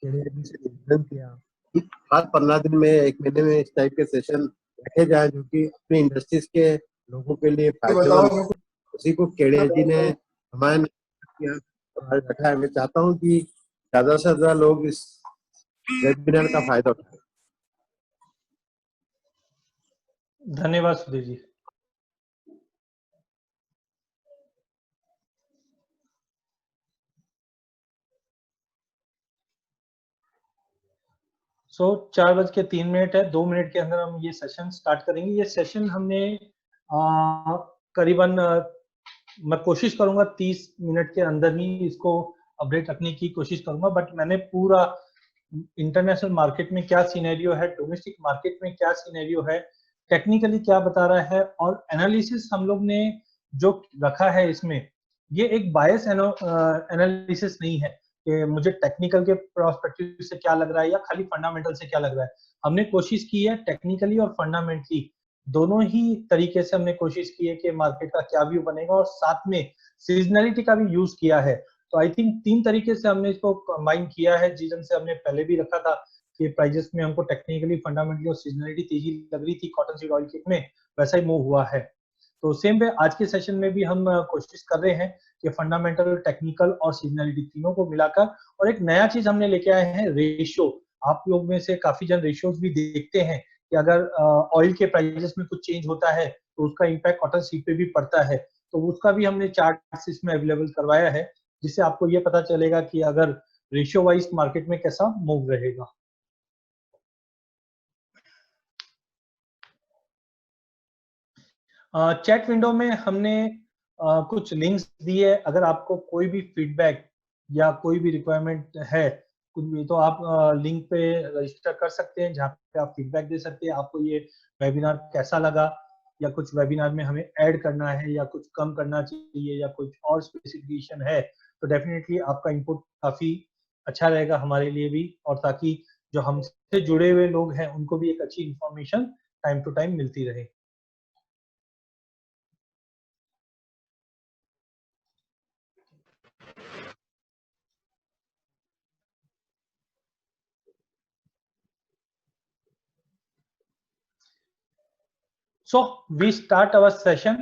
केडिया जी से निवेदन किया कि हर 15 दिन में, 1 महीने में इस टाइप के सेशन रखे जाए जो कि अपनी इंडस्ट्रीज के लोगों के लिए फायदेमंद हो। उसी को केडिया जी ने हमारे किया और आज रखा है। मैं चाहता हूँ कि ज्यादा से ज्यादा लोग इस वेबिनार का फायदा उठाएं। धन्यवाद सुधीर जी। सो 4:03 है, 2 मिनट के अंदर हम ये सेशन स्टार्ट करेंगे। ये सेशन हमने करीबन मैं कोशिश करूंगा 30 मिनट के अंदर ही इसको अपडेट रखने की कोशिश करूंगा, बट मैंने पूरा इंटरनेशनल मार्केट में क्या सिनेरियो है, डोमेस्टिक मार्केट में क्या सिनेरियो है, टेक्निकली क्या बता रहा है और एनालिसिस हम लोग ने जो रखा है इसमें, ये एक बायस एनालिसिस नहीं है कि मुझे टेक्निकल के प्रोस्पेक्टिव से क्या लग रहा है या खाली फंडामेंटल से क्या लग रहा है। हमने कोशिश की है टेक्निकली और फंडामेंटली दोनों ही तरीके से हमने कोशिश की है कि मार्केट का क्या व्यू बनेगा, और साथ में सीजनलिटी का भी यूज किया है। तो आई थिंक 3 तरीके से हमने इसको कंबाइन किया है, जिन से हमने पहले भी रखा था कि प्राइजेस में हमको टेक्निकली, फंडामेंटली और सीजनलिटी तेजी लग रही थी कॉटन सीड ऑयल किट में, वैसा ही मूव हुआ है। तो सेम वे आज के सेशन में भी हम कोशिश कर रहे हैं कि फंडामेंटल, टेक्निकल और सीजनलिटी तीनों को मिलाकर, और एक नया चीज हमने लेके आए हैं, रेशियो। आप लोग में से काफी जन रेशियोज भी देखते हैं कि अगर ऑयल के प्राइजेस में कुछ चेंज होता है तो उसका इम्पैक्ट कॉटन सीड पे भी पड़ता है। तो उसका भी हमने चार्ट इसमें अवेलेबल करवाया है, जिससे आपको ये पता चलेगा कि अगर रेशियो वाइज मार्केट में कैसा मूव रहेगा। चैट विंडो में हमने कुछ लिंक्स दिए। अगर आपको कोई भी फीडबैक या कोई भी रिक्वायरमेंट है कुछ भी, तो आप लिंक पे रजिस्टर कर सकते हैं, जहाँ पे आप फीडबैक दे सकते हैं। आपको ये वेबिनार कैसा लगा, या कुछ वेबिनार में हमें ऐड करना है या कुछ कम करना चाहिए या कुछ और स्पेसिफिकेशन है, तो डेफिनेटली आपका इनपुट काफी अच्छा रहेगा हमारे लिए भी, और ताकि जो हमसे जुड़े हुए लोग हैं उनको भी एक अच्छी इंफॉर्मेशन टाइम टू टाइम मिलती रहे। So we start our session.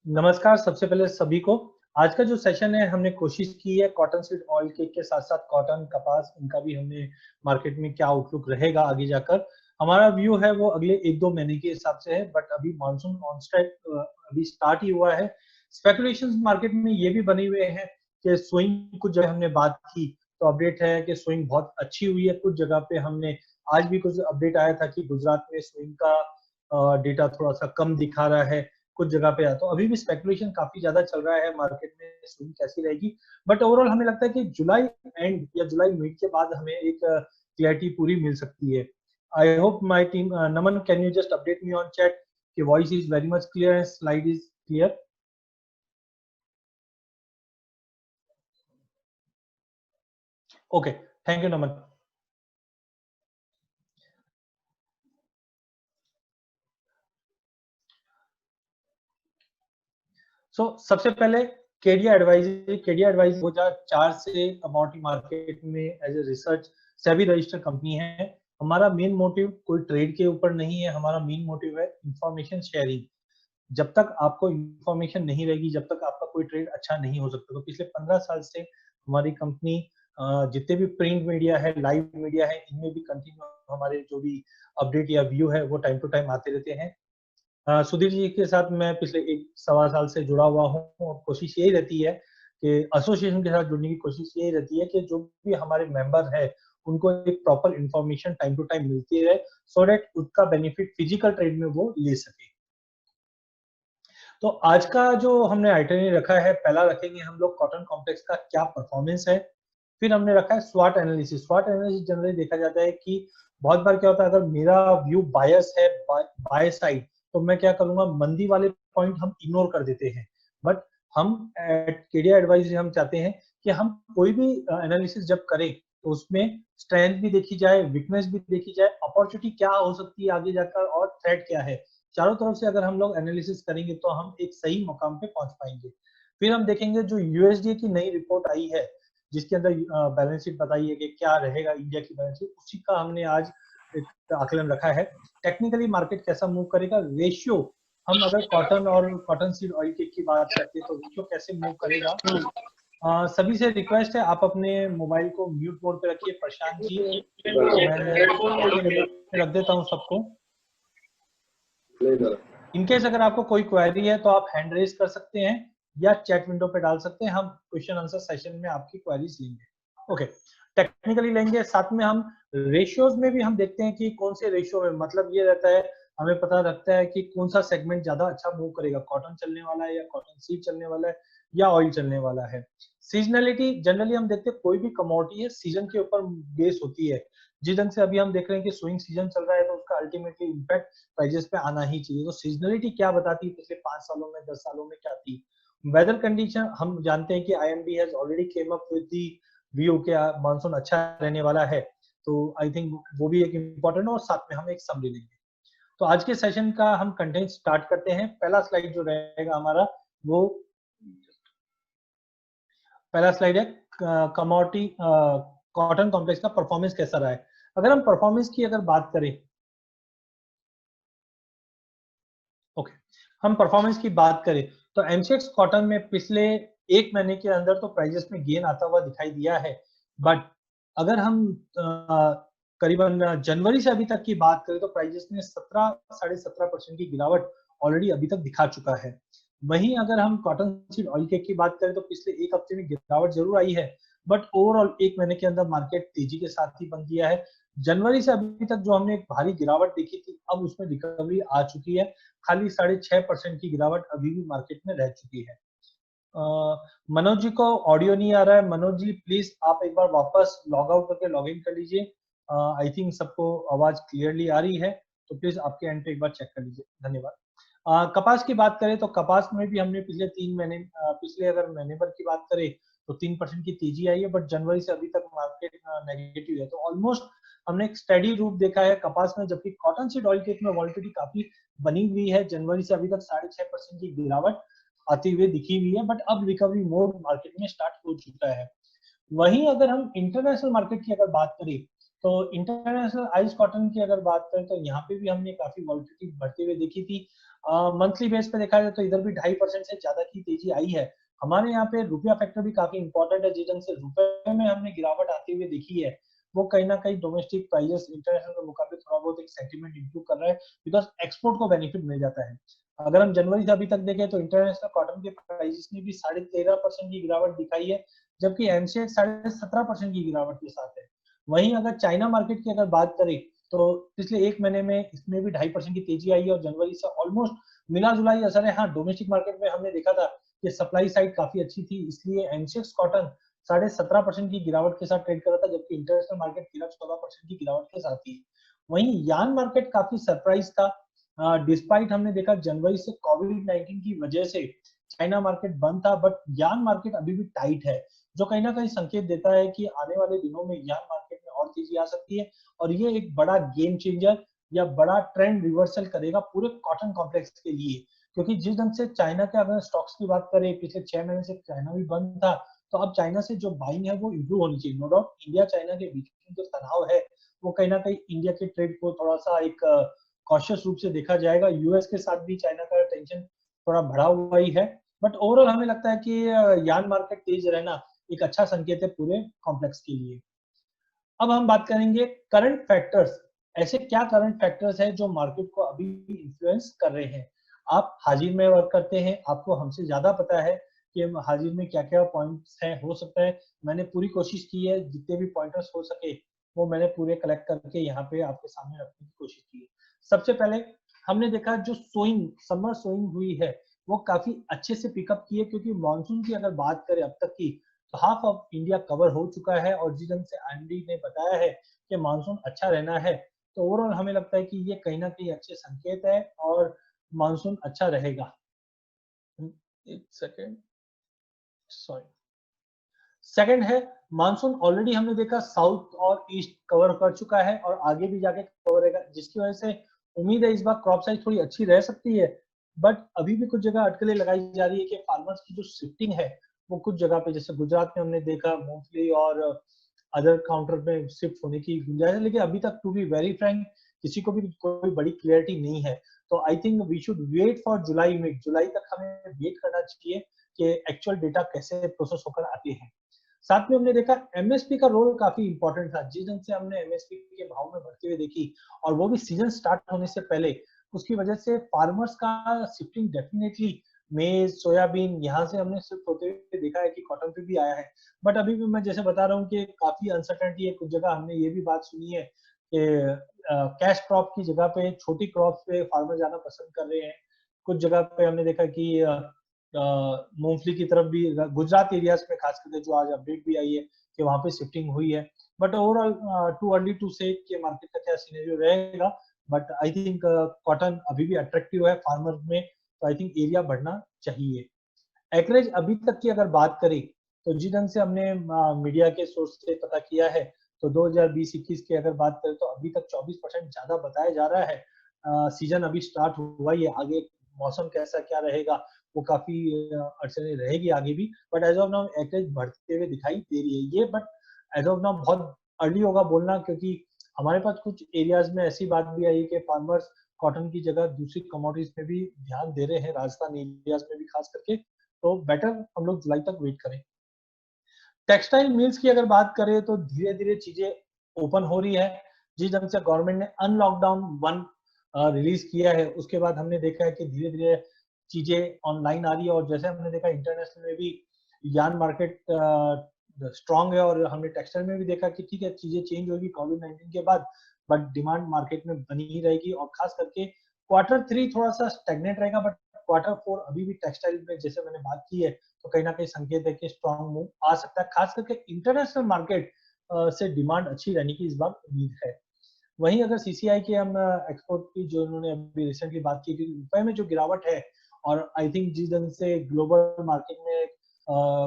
नमस्कार सबसे पहले सभी को। आज का जो सेशन है, हमने कोशिश की है कॉटन सीड ऑयल के साथ साथ कॉटन, कपास, इनका भी हमने मार्केट में क्या आउटलुक रहेगा आगे जाकर। हमारा व्यू है वो अगले 1-2 महीने के हिसाब से है, बट अभी मानसून ऑनस्टेट अभी स्टार्ट ही हुआ है। स्पेकुलेशंस मार्केट में ये भी बने हुए हैं कि स्विंग, कुछ जगह हमने बात की तो अपडेट है कि स्विंग बहुत अच्छी हुई है। कुछ जगह पे हमने आज भी कुछ अपडेट आया था कि गुजरात में स्विंग का डेटा थोड़ा सा कम दिखा रहा है कुछ जगह पे। तो अभी भी स्पेकुलेशन काफी ज्यादा चल रहा है मार्केट में, स्विंग कैसी रहेगी। बट ओवरऑल हमें लगता है कि जुलाई एंड या जुलाई मिड के बाद हमें एक क्लैरिटी पूरी मिल सकती है। I hope my team, Naman, can you just update me on chat कि voice is very much clear and slide is clear? Okay, thank you Naman. सबसे पहले केडिया एडवाइजरी। केडिया एडवाइजरी 2004 से कमोडिटी मार्केट में as a research SEBI registered company है। हमारा main motive कोई trade के ऊपर नहीं है, हमारा मेन मोटिव है इंफॉर्मेशन शेयरिंग। जब तक आपको इंफॉर्मेशन नहीं रहेगी, जब तक आपका कोई ट्रेड अच्छा नहीं हो सकता। तो पिछले 15 साल से हमारी कंपनी जितने भी प्रिंट मीडिया है, लाइव मीडिया है, इनमें भी कंटिन्यू हमारे जो भी अपडेट या व्यू है वो टाइम टू टाइम आते रहते हैं। सुधीर जी के साथ मैं पिछले 1-1.25 साल से जुड़ा हुआ हूँ, और कोशिश यही रहती है कि एसोसिएशन के साथ जुड़ने की कोशिश यही रहती है कि जो भी हमारे मेंबर है उनको एक proper information time to time मिलती रहे, सो दैट उसका बेनिफिट फिजिकल ट्रेड में वो ले सके। तो आज का जो हमने आइटनरी रखा है, पहला रखेंगे हम लोग कॉटन कॉम्प्लेक्स का क्या परफॉर्मेंस है। फिर हमने रखा है स्वाट एनालिसिस। स्वाट एनालिसिस जनरली देखा जाता है कि बहुत बार क्या होता है, अगर मेरा व्यू बायस है बाय साइड, तो मैं क्या करूंगा, मंदी वाले पॉइंट हम इग्नोर कर देते हैं। बट हम एट केडिया एडवाइजरी हम चाहते हैं कि हम कोई भी एनालिसिस जब करें तो उसमें स्ट्रेंथ भी देखी जाए, वीकनेस भी देखी जाए, अपॉर्चुनिटी क्या हो सकती है आगे जाकर, और थ्रेट क्या है। चारों तरफ से अगर हम लोग एनालिसिस करेंगे तो हम एक सही मुकाम पे पहुंच पाएंगे। फिर हम देखेंगे जो यूएसडी की नई रिपोर्ट आई है, जिसके अंदर बैलेंस शीट बताई है कि क्या रहेगा इंडिया की बैलेंस शीट, उसी का हमने आज एक आकलन रखा है। टेक्निकली मार्केट कैसा मूव करेगा, रेशियो, हम अगर कॉटन और कॉटन सीड ऑयल केक की बात करते हैं तो रेशियो कैसे मूव करेगा। सभी से रिक्वेस्ट है आप अपने मोबाइल को म्यूट मोड पे रखिए। प्रशांत जी, मैं म्यूट पे रख देता हूँ सबको। इनकेस अगर आपको कोई क्वेरी है तो आप हैंड रेज कर सकते हैं या चैट विंडो पे डाल सकते हैं, हम क्वेश्चन आंसर सेशन में आपकी क्वेरीज लेंगे। ओके, टेक्निकली लेंगे, साथ में हम रेशियोज में भी हम देखते हैं कि कौन से रेशियो में, मतलब ये रहता है हमें पता लगता है कि कौन सा सेगमेंट ज्यादा अच्छा मूव करेगा, कॉटन चलने वाला है या कॉटन सीड चलने वाला है या ऑयल चलने वाला है। सीजनलिटी जनरली हम देखते हैं कोई भी कमोडिटी है सीजन के ऊपर बेस होती है। जिस ढंग से अभी हम देख रहे हैं कि स्विंग सीजन चल रहा है तो उसका अल्टीमेटली इम्पैक्ट प्राइजेस पे आना ही चाहिए। तो सीजनलिटी क्या बताती है पिछले 5 सालों में 10 सालों में क्या थी। वेदर कंडीशन हम जानते हैं कि IMD has already came up with the view के मानसून अच्छा रहने वाला है, तो आई थिंक वो भी एक इम्पोर्टेंट है, और साथ में हम एक समरी लेंगे। तो आज के सेशन का हम कंटेंट स्टार्ट करते हैं। पहला स्लाइड जो रहेगा हमारा वो पहला स्लाइड है कमोडिटी कॉटन कॉम्प्लेक्स का परफॉर्मेंस कैसा रहा है। अगर हम परफॉर्मेंस की अगर बात करें, ओके, हम परफॉर्मेंस की बात करें तो एमसीएक्स कॉटन में पिछले एक महीने के अंदर तो प्राइजेस में गेन आता हुआ दिखाई दिया है, बट अगर हम करीबन जनवरी से अभी तक की बात करें तो प्राइजेस में 17-17.5% की गिरावट ऑलरेडी अभी तक दिखा चुका है। वहीं अगर हम कॉटन सीड ऑयल केक की बात करें तो पिछले एक हफ्ते में गिरावट जरूर आई है, बट ओवरऑल एक महीने के अंदर मार्केट तेजी के साथ ही बंद किया है। जनवरी से अभी तक जो हमने एक भारी गिरावट देखी थी अब उसमें रिकवरी आ चुकी है, खाली 6.5% की गिरावट अभी भी मार्केट में रह चुकी है। मनोज जी को ऑडियो नहीं आ रहा है, मनोज जी प्लीज आप एक बार वापस लॉग आउट करके लॉग इन कर लीजिए। आई थिंक सबको आवाज क्लियरली आ रही है, तो प्लीज आपके एंड पे एक बार चेक कर लीजिए, धन्यवाद। कपास की बात करें तो कपास में भी हमने पिछले 3 महीने पिछले अगर महीने भर की बात करें तो 3% की तेजी आई है, बट जनवरी से अभी तक मार्केट नेगेटिव है, तो ऑलमोस्ट हमने एक स्टेडी रूप देखा है कपास में, जबकि कॉटन सीड ऑयल केक में वॉलिटिलिटी काफी बनी हुई है। जनवरी से अभी तक 6.5% की गिरावट आती हुई दिखी हुई है, बट अब रिकवरी मोड मार्केट में स्टार्ट हो चुका है। वहीं अगर हम इंटरनेशनल मार्केट की अगर बात करें तो इंटरनेशनल आइस कॉटन की अगर बात करें तो यहाँ पे भी हमने काफी वॉलिटिलिटी बढ़ते हुए देखी थी। मंथली बेस पे देखा जाए तो इधर भी 2.5% से ज्यादा की तेजी आई है। हमारे यहाँ पे रुपया फैक्टर भी काफी इंपॉर्टेंट है, जिस ढंग से रुपए में हमने गिरावट आती हुई देखी है वो कहीं ना कहीं डोमेस्टिक प्राइजेस इंटरनेशनल के मुकाबले थोड़ा बहुत एक सेंटीमेंट इंप्रूव कर रहा है, बिकॉज एक्सपोर्ट को बेनिफिट मिल जाता है। अगर हम जनवरी से अभी तक देखें तो इंटरनेशनल कॉटन के प्राइसेस में भी 13.5% की गिरावट दिखाई है, जबकि एमसीएक्स 17.5% की गिरावट के साथ है। वहीं अगर चाइना मार्केट की अगर बात करें तो पिछले एक महीने में इसमें भी 2.5% की तेजी आई है, और जनवरी से ऑलमोस्ट मिला जुला ही असर है। हाँ, डोमेस्टिक मार्केट में हमने देखा था कि सप्लाई साइड काफी अच्छी थी, इसलिए एमसीएक्स कॉटन 17.5% की गिरावट के साथ ट्रेड कर रहा था, जबकि इंटरनेशनल मार्केट 13-14% की गिरावट के साथ ही। वहीं यान मार्केट काफी सरप्राइज था, डिस्पाइट हमने देखा जनवरी से कोविड-19 की वजह से चाइना मार्केट बंद था, बट यान मार्केट अभी भी टाइट है, जो कहीं ना कहीं संकेत देता है कि आने वाले दिनों में यान मार्केट में और तेजी आ सकती है, और ये एक बड़ा गेम चेंजर या बड़ा ट्रेंड रिवर्सल करेगा पूरे कॉटन कॉम्प्लेक्स के लिए। क्योंकि जिस ढंग से चाइना के अगर स्टॉक्स की बात करें, पिछले 6 महीने से चाइना भी बंद था, तो अब चाइना से जो बाइंग है वो इम्प्रूव होनी चाहिए। नो डाउट इंडिया चाइना के बीच में जो तनाव है वो कहीं ना कहीं इंडिया के ट्रेड को थोड़ा सा एक कॉशियस रूप से देखा जाएगा। यूएस के साथ भी चाइना का टेंशन थोड़ा बढ़ा हुआ ही है, बट ओवरऑल हमें लगता है कि यान मार्केट तेज रहना एक अच्छा संकेत है पूरे कॉम्प्लेक्स के लिए। अब हम बात करेंगे करंट फैक्टर्स, ऐसे क्या करंट फैक्टर्स हैं जो मार्केट को अभी इन्फ्लुएंस कर रहे हैं। आप हाजिर में वर्क करते हैं, आपको हमसे ज्यादा पता है कि हाजिर में क्या क्या पॉइंट्स हैं। हो सकता है मैंने पूरी कोशिश की है, जितने भी पॉइंटर्स हो सके वो मैंने पूरे कलेक्ट करके यहाँ पे आपके सामने रखने की कोशिश की है। सबसे पहले हमने देखा जो सोइंग समर सोइंग हुई है वो काफी अच्छे से पिकअप की है, क्योंकि मानसून की अगर बात करें अब तक की तो हाफ ऑफ इंडिया कवर हो चुका है, और जिस ढंग से आईएमडी ने बताया है कि मानसून अच्छा रहना है, तो ओवरऑल हमें लगता है कि ये कहीं ना कहीं अच्छे संकेत है और मानसून अच्छा रहेगा। एक सेकेंड, सॉरी। सेकंड है मानसून ऑलरेडी हमने देखा साउथ और ईस्ट कवर कर चुका है और आगे भी जाके कवर रहेगा, जिसकी वजह से उम्मीद है इस बार क्रॉप साइज थोड़ी अच्छी रह सकती है। बट अभी भी कुछ जगह अटकलें लगाई जा रही है कि फार्मर्स की जो शिफ्टिंग है वो कुछ जगह पे जैसे गुजरात में हमने देखा मूंगफली और अदर काउंटर में शिफ्ट होने की गुंजाइश है, लेकिन अभी तक टू बी वेरी फ्रैंक किसी को भी कोई बड़ी क्लियरिटी नहीं है। तो I think we should wait for July mid, जुलाई तक हमें वेट करना चाहिए कि एक्चुअल डेटा कैसे प्रोसेस होकर आते हैं। साथ में हमने देखा एमएसपी का रोल काफी इंपॉर्टेंट था। जिस ढंग से हमने एमएसपी के भाव में बढ़ते हुए देखी और वो भी सीजन स्टार्ट होने से पहले, उसकी वजह से फार्मर्स का शिफ्टिंग डेफिनेटली मेज सोयाबीन यहाँ से हमने शिफ्ट होते हुए देखा है कि कॉटन पे भी आया है। बट अभी भी मैं जैसे बता रहा हूँ कि काफी अनसर्टेनिटी है। कुछ जगह हमने ये भी बात सुनी है कि कैश क्रॉप की जगह पे छोटी क्रॉप पे फार्मर जाना पसंद कर रहे हैं। कुछ जगह पे हमने देखा कि मूंगफली की तरफ भी गुजरात एरियाज में खास करके जो आज अपडेट भी आई है कि वहां पे शिफ्टिंग हुई है। But overall too early to say कि मार्केट का क्या सिनेरियो रहेगा, बट आई थिंक कॉटन अभी भी अट्रैक्टिव है फार्मर में, तो आई थिंक एरिया बढ़ना चाहिए। एकरेज अभी तक की अगर बात करें तो जिस ढंग से हमने मीडिया के सोर्स से पता किया है तो 2020-21 की अगर बात करें तो अभी तक 24% ज्यादा बताया जा रहा है। सीजन अभी स्टार्ट हुआ ही है, आगे मौसम कैसा क्या रहेगा वो काफी अड़चने रहेगी आगे भी। But as of now acreage बढ़ते हुए दिखाई दे रही है ये। बट एज ऑफ नाउ बहुत अर्ली होगा बोलना, क्योंकि हमारे पास कुछ एरियाज में ऐसी बात भी आई कि फार्मर्स कॉटन की जगह दूसरी कमोडिटीज में भी ध्यान दे रहे हैं, राजस्थान एरियाज में भी खास करके। तो बेटर हम लोग जुलाई तक वेट करें। टेक्सटाइल मिल्स की अगर बात करें तो धीरे धीरे चीजें ओपन हो रही है। जिस ढंग से गवर्नमेंट ने अनलॉकडाउन 1 रिलीज किया है, उसके बाद हमने देखा है कि धीरे धीरे चीजें ऑनलाइन आ रही है। और जैसे हमने देखा इंटरनेशनल में भी यार्न मार्केट स्ट्रांग है, और हमने टेक्सटाइल में भी देखा कि ठीक है चीजें चेंज होगी कोविड-19 के बाद, बट डिमांड मार्केट में बनी ही रहेगी। और खास करके Q3 थोड़ा सा स्टेगनेट रहेगा, बट Q4 अभी भी टेक्सटाइल में जैसे मैंने बात की है तो कहीं ना कहीं संकेत है कि स्ट्रॉन्ग मूव आ सकता है। खास करके इंटरनेशनल मार्केट से डिमांड अच्छी रहने की इस बार उम्मीद है। वहीं अगर सीसीआई की हम एक्सपोर्ट की जो उन्होंने अभी रिसेंटली बात की कि रुपए में जो गिरावट है, और आई थिंक जिस ढंग से ग्लोबल मार्केट में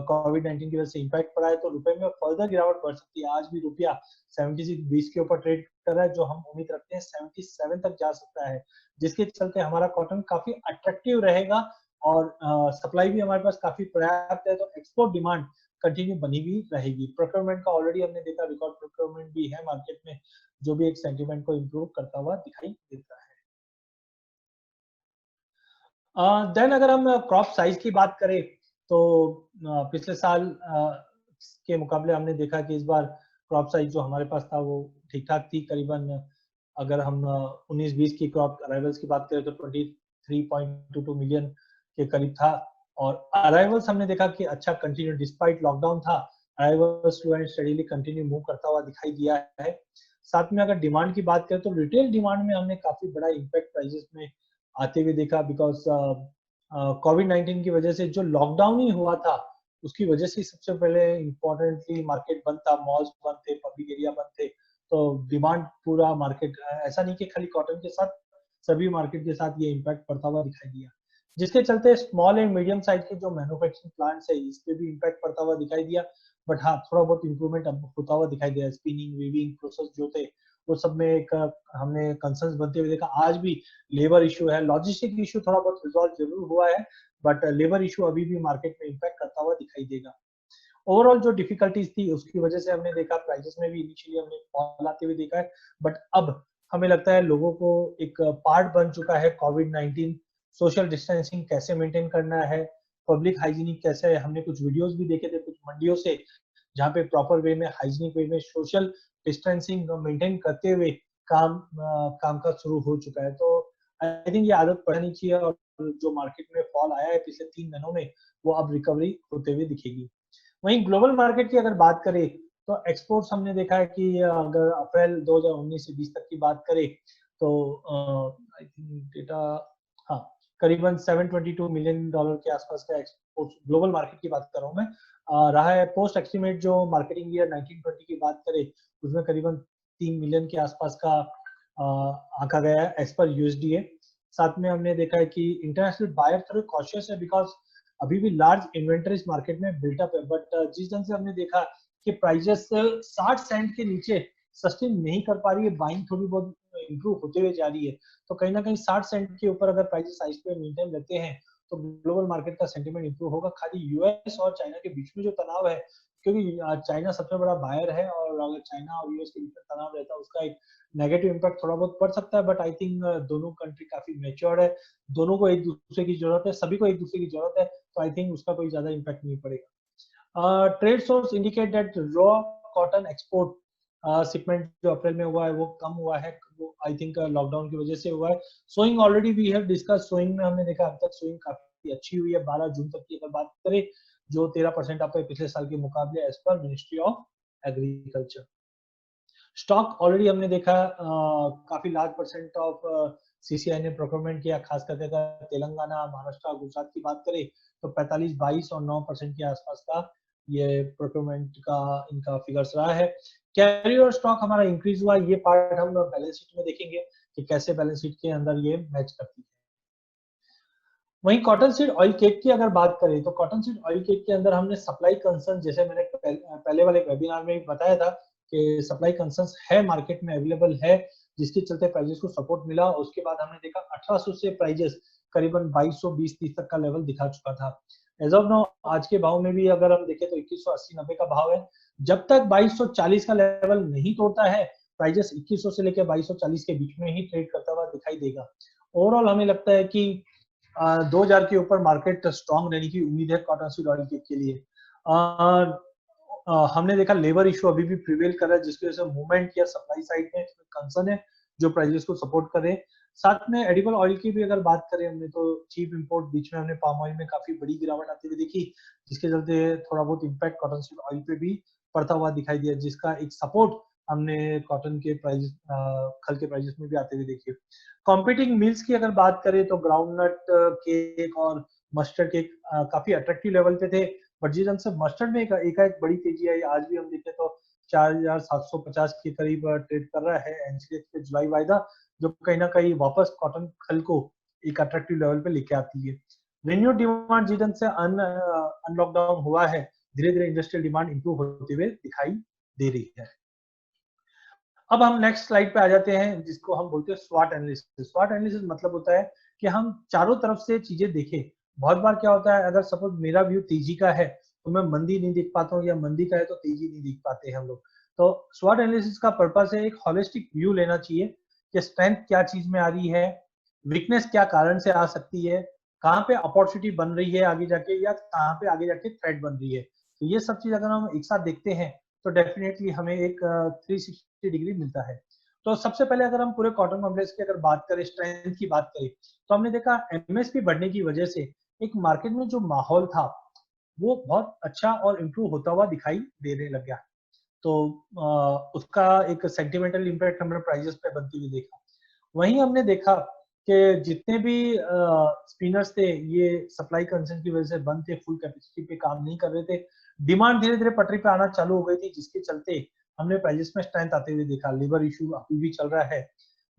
कोविड-19 की वजह से इम्पैक्ट पड़ा है तो रुपए में फर्दर गिरावट बढ़ सकती है। आज भी रुपया 76.20 के ऊपर ट्रेड कर रहा है, जो हम उम्मीद रखते हैं 77 तक जा सकता है, जिसके चलते हमारा कॉटन काफी अट्रैक्टिव रहेगा। और सप्लाई भी हमारे पास काफी पर्याप्त है, तो एक्सपोर्ट डिमांड कंटिन्यू बनी हुई रहेगी। प्रोक्योरमेंट का ऑलरेडी हमने देखा रिकॉर्ड प्रोक्योरमेंट भी है मार्केट में, जो भी एक सेंटीमेंट को इम्प्रूव करता हुआ दिखाई देता है। देन अगर हम क्रॉप साइज की बात करें तो पिछले साल के मुकाबले हमने देखा कि इस बार क्रॉप साइज जो हमारे पास था वो ठीक ठाक थी। करीबन अगर हम 19-20 की क्रॉप अराइवल्स की बात करें तो 23.22 मिलियन के करीब था। और अराइवल्स हमने देखा कि अच्छा कंटिन्यू डिस्पाइट लॉकडाउन था, arrivals slow and steadily continue move करता हुआ दिखाई दिया है। साथ में अगर डिमांड की बात करें तो रिटेल डिमांड में हमने काफी बड़ा इम्पैक्ट प्राइजेस में आते हुए देखा, बिकॉज कोविड-19 की वजह से जो लॉकडाउन ही हुआ था उसकी वजह से सबसे पहले इम्पोर्टेंटली मार्केट बंद था, मॉल्स बंद थे, पब्लिक एरिया बंद थे। तो डिमांड पूरा मार्केट, ऐसा नहीं कि खाली कॉटन के साथ, सभी मार्केट के साथ ये इम्पैक्ट पड़ता हुआ दिखाई दिया, जिसके चलते स्मॉल एंड मीडियम साइज के जो मैन्युफैक्चरिंग प्लांट्स है इस पे भी इम्पैक्ट पड़ता हुआ दिखाई दिया। बट हाँ, थोड़ा बहुत इंप्रूवमेंट अब होता हुआ दिखाई दिया। स्पिनिंग वीविंग प्रोसेस जो थे वो सब में एक हमने कंसर्न्स बनते हुए देखा। आज भी लेबर इशू है, लॉजिस्टिक इशू थोड़ा बहुत रिजॉल्व जरूर हुआ है, बट लेबर इशू अभी भी मार्केट में इम्पैक्ट करता हुआ दिखाई देगा। ओवरऑल जो डिफिकल्टीज थी उसकी वजह से हमने देखा प्राइसेस में भी इनिशियली हमने फॉल आते हुए देखा है, बट अब हमें लगता है लोगों को एक पार्ट बन चुका है कोविड-19। सोशल डिस्टेंसिंग कैसे मेंटेन करना है, पब्लिक हाइजीनिक कैसे है। हमने कुछ वीडियोस भी देखे थे कुछ मंडियों से जहाँ पे प्रॉपर वे में हाइजीनिक वे में सोशल डिस्टेंसिंग मेंटेन करते हुए कामकाज शुरू हो चुका है। तो आई थिंक ये आदत पड़नी चाहिए, और जो मार्केट में फॉल आया है पिछले 3 महीनों में वो अब रिकवरी होते हुए दिखेगी। वहीं ग्लोबल मार्केट की अगर बात करें तो एक्सपोर्ट्स हमने देखा है कि अगर अप्रैल 2019 से 20 तक की बात करें तो आई थिंक डेटा, हाँ, करीबन $722 मिलियन के आसपास का एक्सपोर्ट ग्लोबल मार्केट की बात कर रहा हूँ मैं, रहा है। पोस्ट एस्टिमेट जो मार्केटिंग ईयर 1920 की बात करें उसमें करीबन 3 मिलियन के आसपास का आंका गया है एज पर यूएसडीए। साथ में हमने देखा है कि इंटरनेशनल बायर थोड़े कॉशियस है, बिकॉज अभी भी लार्ज इन्वेंटरीज मार्केट में बिल्टअप है। बट जिस ढंग से हमने देखा कि प्राइजेस 60 सेंट के नीचे सस्टेन नहीं कर पा रही है, बाइंग थोड़ी बहुत इंप्रूव होते हुए जा रही है। तो कहीं ना कहीं 60 सेंट के ऊपर अगर प्राइजेस आइस पे मेंटेन रहते हैं तो ग्लोबल मार्केट का सेंटीमेंट इंप्रूव होगा। खाली यूएस और चाइना के बीच में जो तनाव है, क्योंकि चाइना सबसे बड़ा बायर है, और अगर चाइना और यूएस के बीच में तनाव रहता है उसका एक नेगेटिव इम्पैक्ट थोड़ा बहुत पड़ सकता है, बट आई थिंक दोनों कंट्री काफी मैच्योर्ड है, दोनों को एक दूसरे की जरूरत है, सभी को एक दूसरे की जरूरत है, तो आई थिंक उसका कोई ज्यादा इम्पैक्ट नहीं पड़ेगा। Trade source indicate that raw cotton export shipment जो अप्रैल में हुआ है वो कम हुआ है, वो आई थिंक लॉकडाउन की वजह से हुआ है। Sowing already we have discuss, sowing में हमने देखा अब तक सोइंग काफी अच्छी हुई है। 12 जून तक की अगर बात करें, जो 13% आप पिछले साल के मुकाबले as per ministry of agriculture. Stock already हमने देखा काफी लार्ज परसेंट ऑफ सीसीआई ने प्रोक्योरमेंट किया, खास करके अगर तेलंगाना, महाराष्ट्र, गुजरात की बात करें तो 45, 22 और 9% के आसपास का ये प्रोक्योरमेंट का इनका फिगर्स रहा है। कैरी और स्टॉक हमारा इंक्रीज हुआ, ये पार्ट हम बैलेंस शीट में देखेंगे कि कैसे बैलेंस शीट के अंदर ये मैच करती है। वहीं कॉटन सीड ऑयल केक की अगर बात करें तो कॉटन सीड ऑयल केक के अंदर हमने सप्लाई कंसर्न, जैसे मैंने पहले वाले वेबिनार में बताया था कि सप्लाई कंसर्न है, मार्केट में अवेलेबल है, जिसके चलते प्राइजेस को सपोर्ट मिला। उसके बाद हमने देखा 1800 से प्राइजेस करीबन 2220-30 तक का लेवल दिखा चुका था। एज ऑफ नाउ आज के भाव में भी अगर हम देखें तो 2180-90 का भाव है। जब तक 2240 का लेवल नहीं तोड़ता है, प्राइजेस 2100 से लेकर 2240 के बीच में ही ट्रेड करता हुआ दिखाई देगा। ओवरऑल हमें लगता है कि 2000 के ऊपर मार्केट स्ट्रांग रहने की उम्मीद है कॉटन सीड ऑयल के लिए। हमने देखा लेबर इशू अभी भी प्रिवेल कर रहा है, जिसकी वजह से मूवमेंट या सप्लाई साइड में कंसर्न है जो प्राइसेस को सपोर्ट कर रहे हैं। साथ में एडिबल ऑयल की भी अगर बात करें हमने तो चीप इंपोर्ट बीच में हमने पाम ऑयल में काफी बड़ी गिरावट आती हुई देखी, जिसके चलते थोड़ा बहुत इम्पैक्ट कॉटन सीड ऑयल पे भी पड़ता हुआ दिखाई दिया, जिसका एक सपोर्ट हमने कॉटन के प्राइस खल के प्राइसेस में भी आते हुए देखी। कॉम्पिटिंग मिल्स की अगर बात करें तो ग्राउंडनट केक और मस्टर्ड केक काफी अट्रैक्टिव लेवल पे थे, बट जिस ढंग से मस्टर्ड में एक बड़ी तेजी आई, आज भी हम देखें तो 4750 के करीब ट्रेड कर रहा है एनसीएक्स पे जुलाई वायदा, जो कहीं ना कहीं वापस कॉटन खल को एक अट्रैक्टिव लेवल पे लेके आती है। रिन्यू डिमांड जिस ढंग से अनलॉकडाउन हुआ है, धीरे धीरे इंडस्ट्रियल डिमांड इंप्रूव होते हुए दिखाई दे रही है। अब हम नेक्स्ट स्लाइड पे आ जाते हैं, जिसको हम बोलते हैं स्वॉट एनालिसिस। स्वॉट एनालिसिस मतलब होता है कि हम चारों तरफ से चीजें देखें। बहुत बार क्या होता है, अगर सपोज मेरा व्यू तेजी का है तो मैं मंदी नहीं देख पाता हूँ, या मंदी का है तो तेजी नहीं देख पाते हैं हम लोग। तो स्वॉट एनालिसिस का पर्पस है एक होलिस्टिक व्यू लेना चाहिए कि स्ट्रेंथ क्या चीज में आ रही है, वीकनेस क्या कारण से आ सकती है, कहाँ पे अपॉर्चुनिटी बन रही है आगे जाके, या कहाँ पे आगे जाके थ्रेट बन रही है। तो ये सब चीज अगर हम एक साथ देखते हैं तो डेफिनेटली हमें एक 360 डिग्री मिलता है। तो सबसे पहले अगर हम पूरे कॉटन कॉम्प्लेक्स की अगर बात करें, स्ट्रेंथ की बात करें, तो हमने देखा एमएसपी बढ़ने की वजह से एक मार्केट में जो माहौल था वो बहुत अच्छा और इम्प्रूव होता हुआ दिखाई देने लग गया। तो उसका एक सेंटिमेंटल इम्पैक्ट हमने प्राइजेस पे बनती हुई देखा। वहीं हमने देखा कि जितने भी स्पिनर्स थे ये सप्लाई कंसर्न की वजह से बंद थे, फुल कैपेसिटी पे काम नहीं कर रहे थे, डिमांड धीरे धीरे पटरी पे आना चालू हो गई थी, जिसके चलते हमने प्राइजेस में स्ट्रेंथ आते हुए देखा। लेबर इशू अभी भी चल रहा है।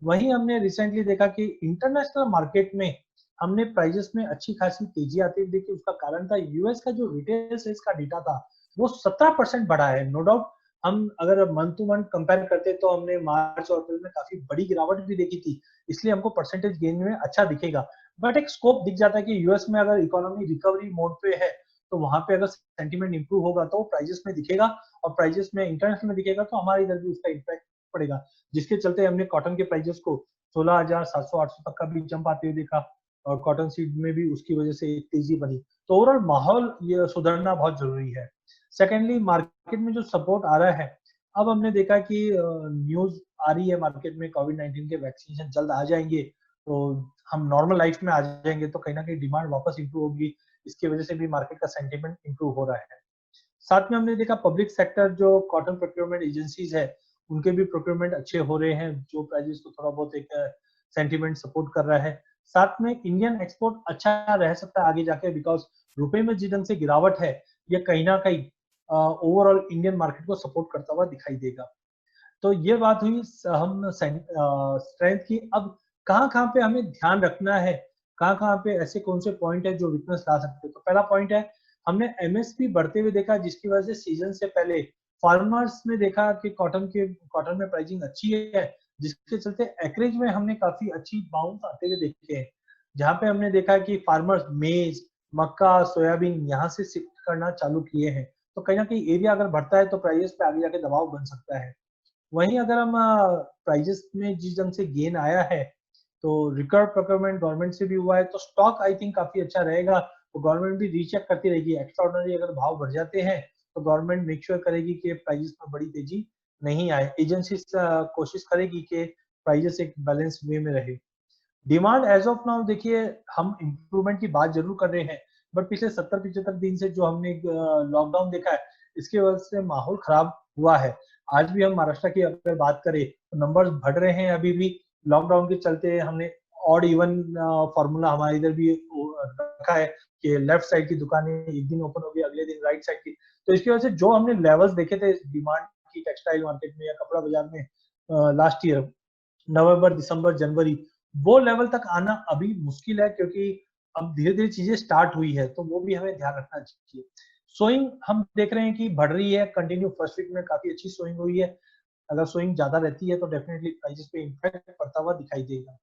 वहीं हमने रिसेंटली देखा कि इंटरनेशनल मार्केट में हमने प्राइजेस में अच्छी खासी तेजी आती हुई देखी। उसका कारण था यूएस का जो रिटेल सेल्स का डेटा था वो 17% बढ़ा है। नो डाउट हम अगर मंथ टू मंथ कंपेयर करते तो हमने मार्च और अप्रैल में काफी बड़ी गिरावट भी देखी थी, इसलिए हमको परसेंटेज गेन में अच्छा दिखेगा। बट एक स्कोप दिख जाता है कि यूएस में अगर इकोनॉमी रिकवरी मोड पे है तो वहां पे अगर सेंटीमेंट इंप्रूव होगा तो प्राइजेस में दिखेगा, और प्राइजेस में इंटरनेशनल में दिखेगा तो हमारे इधर भी उसका इम्पैक्ट पड़ेगा, जिसके चलते हमने कॉटन के प्राइजेस को 16,700-800 तक का भी जंप आते हुए देखा, और कॉटन सीड में भी उसकी वजह से एक तेजी बनी। तो ओवरऑल माहौल ये सुधरना बहुत जरूरी है। सेकेंडली मार्केट में जो सपोर्ट आ रहा है, अब हमने देखा कि न्यूज आ रही है मार्केट में कोविड-19 के वैक्सीनेशन जल्द आ जाएंगे तो हम नॉर्मल लाइफ में आ जाएंगे, तो कहीं ना कहीं डिमांड वापस इंप्रूव होगी, इसकी वजह से भी मार्केट का सेंटीमेंट इंप्रूव हो रहा है। साथ में हमने देखा पब्लिक सेक्टर जो कॉटन प्रोक्योरमेंट एजेंसीज है उनके भी प्रोक्योरमेंट अच्छे हो रहे हैं, जो प्राइजेस को थोड़ा बहुत एक सेंटीमेंट सपोर्ट कर रहा है। साथ में इंडियन एक्सपोर्ट अच्छा रह सकता है आगे जाके, बिकॉज रुपए में जिस ढंग से गिरावट है ये कहीं ना कहीं ओवरऑल इंडियन मार्केट को सपोर्ट करता हुआ दिखाई देगा। तो ये बात हुई हम स्ट्रेंथ की। अब कहाँ कहाँ पे हमें ध्यान रखना है, कहाँ कहाँ पे ऐसे कौन से पॉइंट है जो वीकनेस ला सकते हैं। तो पहला पॉइंट है, हमने एमएसपी बढ़ते हुए देखा, जिसकी वजह से सीजन से पहले फार्मर्स में देखा कि कॉटन में प्राइसिंग अच्छी है, जिसके चलते एकरेज में हमने काफी अच्छी बाउंस आते हुए देखे हैं। जहाँ पे हमने देखा कि फार्मर्स मेज, मक्का, सोयाबीन यहाँ से शिफ्ट करना चालू किए हैं। तो कहीं ना कहीं एरिया अगर बढ़ता है तो प्राइजेस पे आगे जाके दबाव बन सकता है। वहीं अगर हम प्राइजेस में जिस ढंग से गेन आया है, तो रिकॉर्ड प्रोक्योरमेंट गवर्नमेंट से भी हुआ है, तो स्टॉक आई थिंक काफी अच्छा रहेगा। तो गवर्नमेंट भी रीचेक करती रहेगी, एक्स्ट्राऑर्डिनरी अगर भाव बढ़ जाते हैं तो गवर्नमेंट मेक श्योर करेगी कि प्राइजेस में बड़ी तेजी नहीं आए। एजेंसी कोशिश करेगी कि प्राइजेस एक बैलेंस वे में रहे। डिमांड एज ऑफ नाउ देखिए, हम इम्प्रूवमेंट की बात जरूर कर रहे हैं, बट पिछले 70-75 दिन से जो हमने लॉकडाउन देखा है, इसकी वजह से माहौल खराब हुआ है। आज भी हम महाराष्ट्र की अगर बात करें तो नंबर्स बढ़ रहे हैं अभी भी। लॉकडाउन के चलते हमने ऑड इवन फॉर्मूला हमारे इधर भी रखा है कि लेफ्ट साइड की दुकानें एक दिन ओपन होगी, अगले दिन राइट साइड की। तो इसकी वजह से जो हमने लेवल्स देखे थे डिमांड की टेक्सटाइल मार्केट में या कपड़ा बाजार में लास्ट ईयर नवंबर, दिसंबर, जनवरी, वो लेवल तक आना अभी मुश्किल है, क्योंकि अब धीरे धीरे चीजें स्टार्ट हुई है, तो वो भी हमें ध्यान रखना चाहिए। सोइंग हम देख रहे हैं कि बढ़ रही है कंटिन्यू। फर्स्ट वीक में काफी अच्छी सोइंग हुई है। अगर सोइंग ज्यादा रहती है तो डेफिनेटली प्राइसेस पे इम्पैक्ट पड़ता हुआ दिखाई देगा।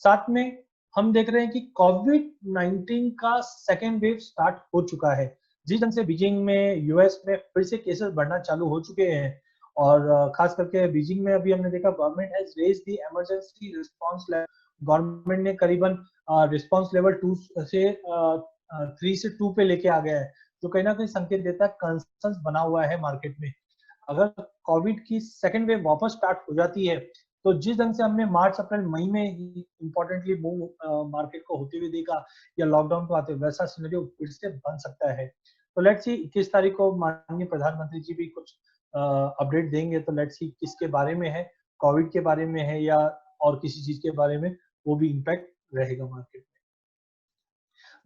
साथ में हम देख रहे हैं कि कोविड 19 का सेकेंड वेव स्टार्ट हो चुका है। जिस ढंग से बीजिंग में, यूएस में फिर से केसेस बढ़ना चालू हो चुके हैं, और खास करके बीजिंग में अभी हमने देखा government has raise the emergency response level. Government ने करीबन रिस्पांस लेवल 2 से 3 से 2 पे लेके आ गया है, जो कहीं ना कहीं संकेत देता है कंसर्न बना हुआ है मार्केट में। अगर कोविड की सेकेंड वेव वापस स्टार्ट हो जाती है, तो जिस ढंग से हमने मार्च, अप्रैल, मई में इंपॉर्टेंटली मूव मार्केट को होते हुए देखा या लॉकडाउन को आते हुए, वैसा सिनेरियो फिर से बन सकता है। तो लेट्स सी 21 तारीख को माननीय प्रधानमंत्री जी भी कुछ अपडेट देंगे, तो लेट्स सी किसके बारे में है, कोविड के बारे में है या और किसी चीज के बारे में, वो भी इम्पैक्ट रहेगा मार्केट में।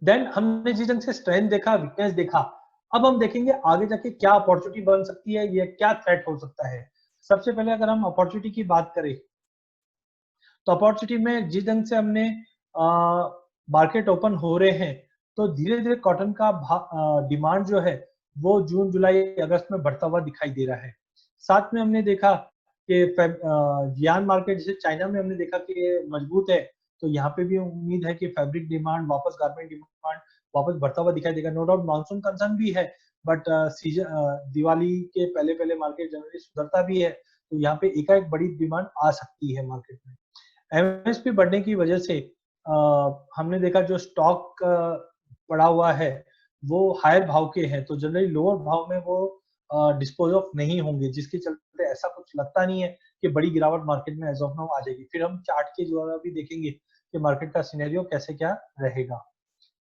देन हमने जिस ढंग से स्ट्रेंथ देखा, वीकनेस देखा, अब हम देखेंगे आगे जाके क्या अपॉर्चुनिटी बन सकती है या क्या थ्रेट हो सकता है। सबसे पहले अगर हम अपॉर्चुनिटी की बात करें, तो अपॉर्चुनिटी में जिस ढंग से हमने मार्केट ओपन हो रहे हैं, तो धीरे धीरे कॉटन का डिमांड जो है वो जून, जुलाई, अगस्त में बढ़ता हुआ दिखाई दे रहा है। साथ में हमने देखा कि जियान मार्केट जैसे चाइना में हमने देखा कि मजबूत है, तो यहाँ पे भी उम्मीद है कि फैब्रिक डिमांड वापस, गारमेंट डिमांड वापस बढ़ता हुआ दिखाई देगा। नो डाउट मानसून कंसर्न भी है, बट सीजन दिवाली के पहले पहले मार्केट जनरली सुधरता भी है, तो यहाँ पे एकाएक बड़ी डिमांड आ सकती है मार्केट में। एमएसपी बढ़ने की वजह से हमने देखा जो स्टॉक पड़ा हुआ है वो हायर भाव के हैं, तो जनरली लोअर भाव में वो डिस्पोज ऑफ नहीं होंगे, जिसके चलते ऐसा कुछ लगता नहीं है कि बड़ी गिरावट मार्केट में एज ऑफ नाउ आ जाएगी। फिर हम चार्ट के द्वारा भी देखेंगे कि मार्केट का सिनेरियो कैसे क्या रहेगा।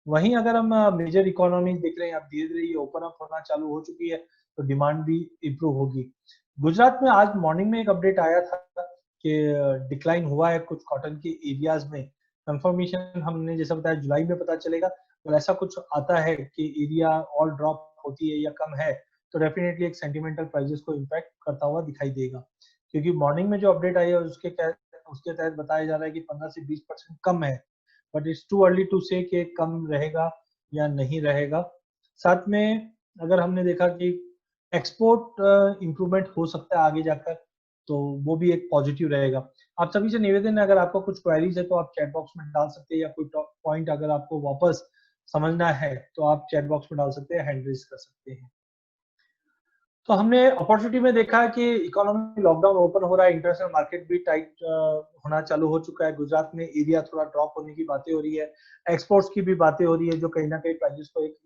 वहीं अगर हम मेजर इकोनॉमीज देख रहे हैं, अब धीरे धीरे ये ओपन अप होना चालू हो चुकी है, तो डिमांड भी इम्प्रूव होगी। गुजरात में आज मॉर्निंग में एक अपडेट आया था कि डिक्लाइन हुआ है कुछ कॉटन के एरियाज में। कंफर्मेशन हमने जैसा बताया जुलाई में पता चलेगा, तो ऐसा कुछ आता है कि एरिया और ड्रॉप होती है या कम है, तो डेफिनेटली एक सेंटिमेंटल प्राइजेस को इम्पैक्ट करता हुआ दिखाई देगा। क्योंकि मॉर्निंग में जो अपडेट आई है उसके तहत बताया जा रहा है कि 15 से 20% कम है, but it's too early to say कि कम रहेगा या नहीं रहेगा। साथ में अगर हमने देखा कि एक्सपोर्ट इम्प्रूवमेंट हो सकता है आगे जाकर, तो वो भी एक पॉजिटिव रहेगा। आप सभी से निवेदन है, अगर आपका कुछ क्वेरीज है तो आप चैट बॉक्स में डाल सकते हैं, या कोई पॉइंट अगर आपको वापस समझना है तो आप चैट बॉक्स में डाल सकते हैं, हैंड रेज कर सकते हैं। तो हमने अपॉर्चुनिटी में देखा है कि इकोनॉमी लॉकडाउन ओपन हो रहा है, इंटरनेशनल मार्केट भी टाइट होना चालू हो चुका है। गुजरात में एरिया थोड़ा ड्रॉप होने की बातें हो रही है, एक्सपोर्ट्स की भी बातें हो रही है, जो कहीं ना कहीं प्राइसेस को एक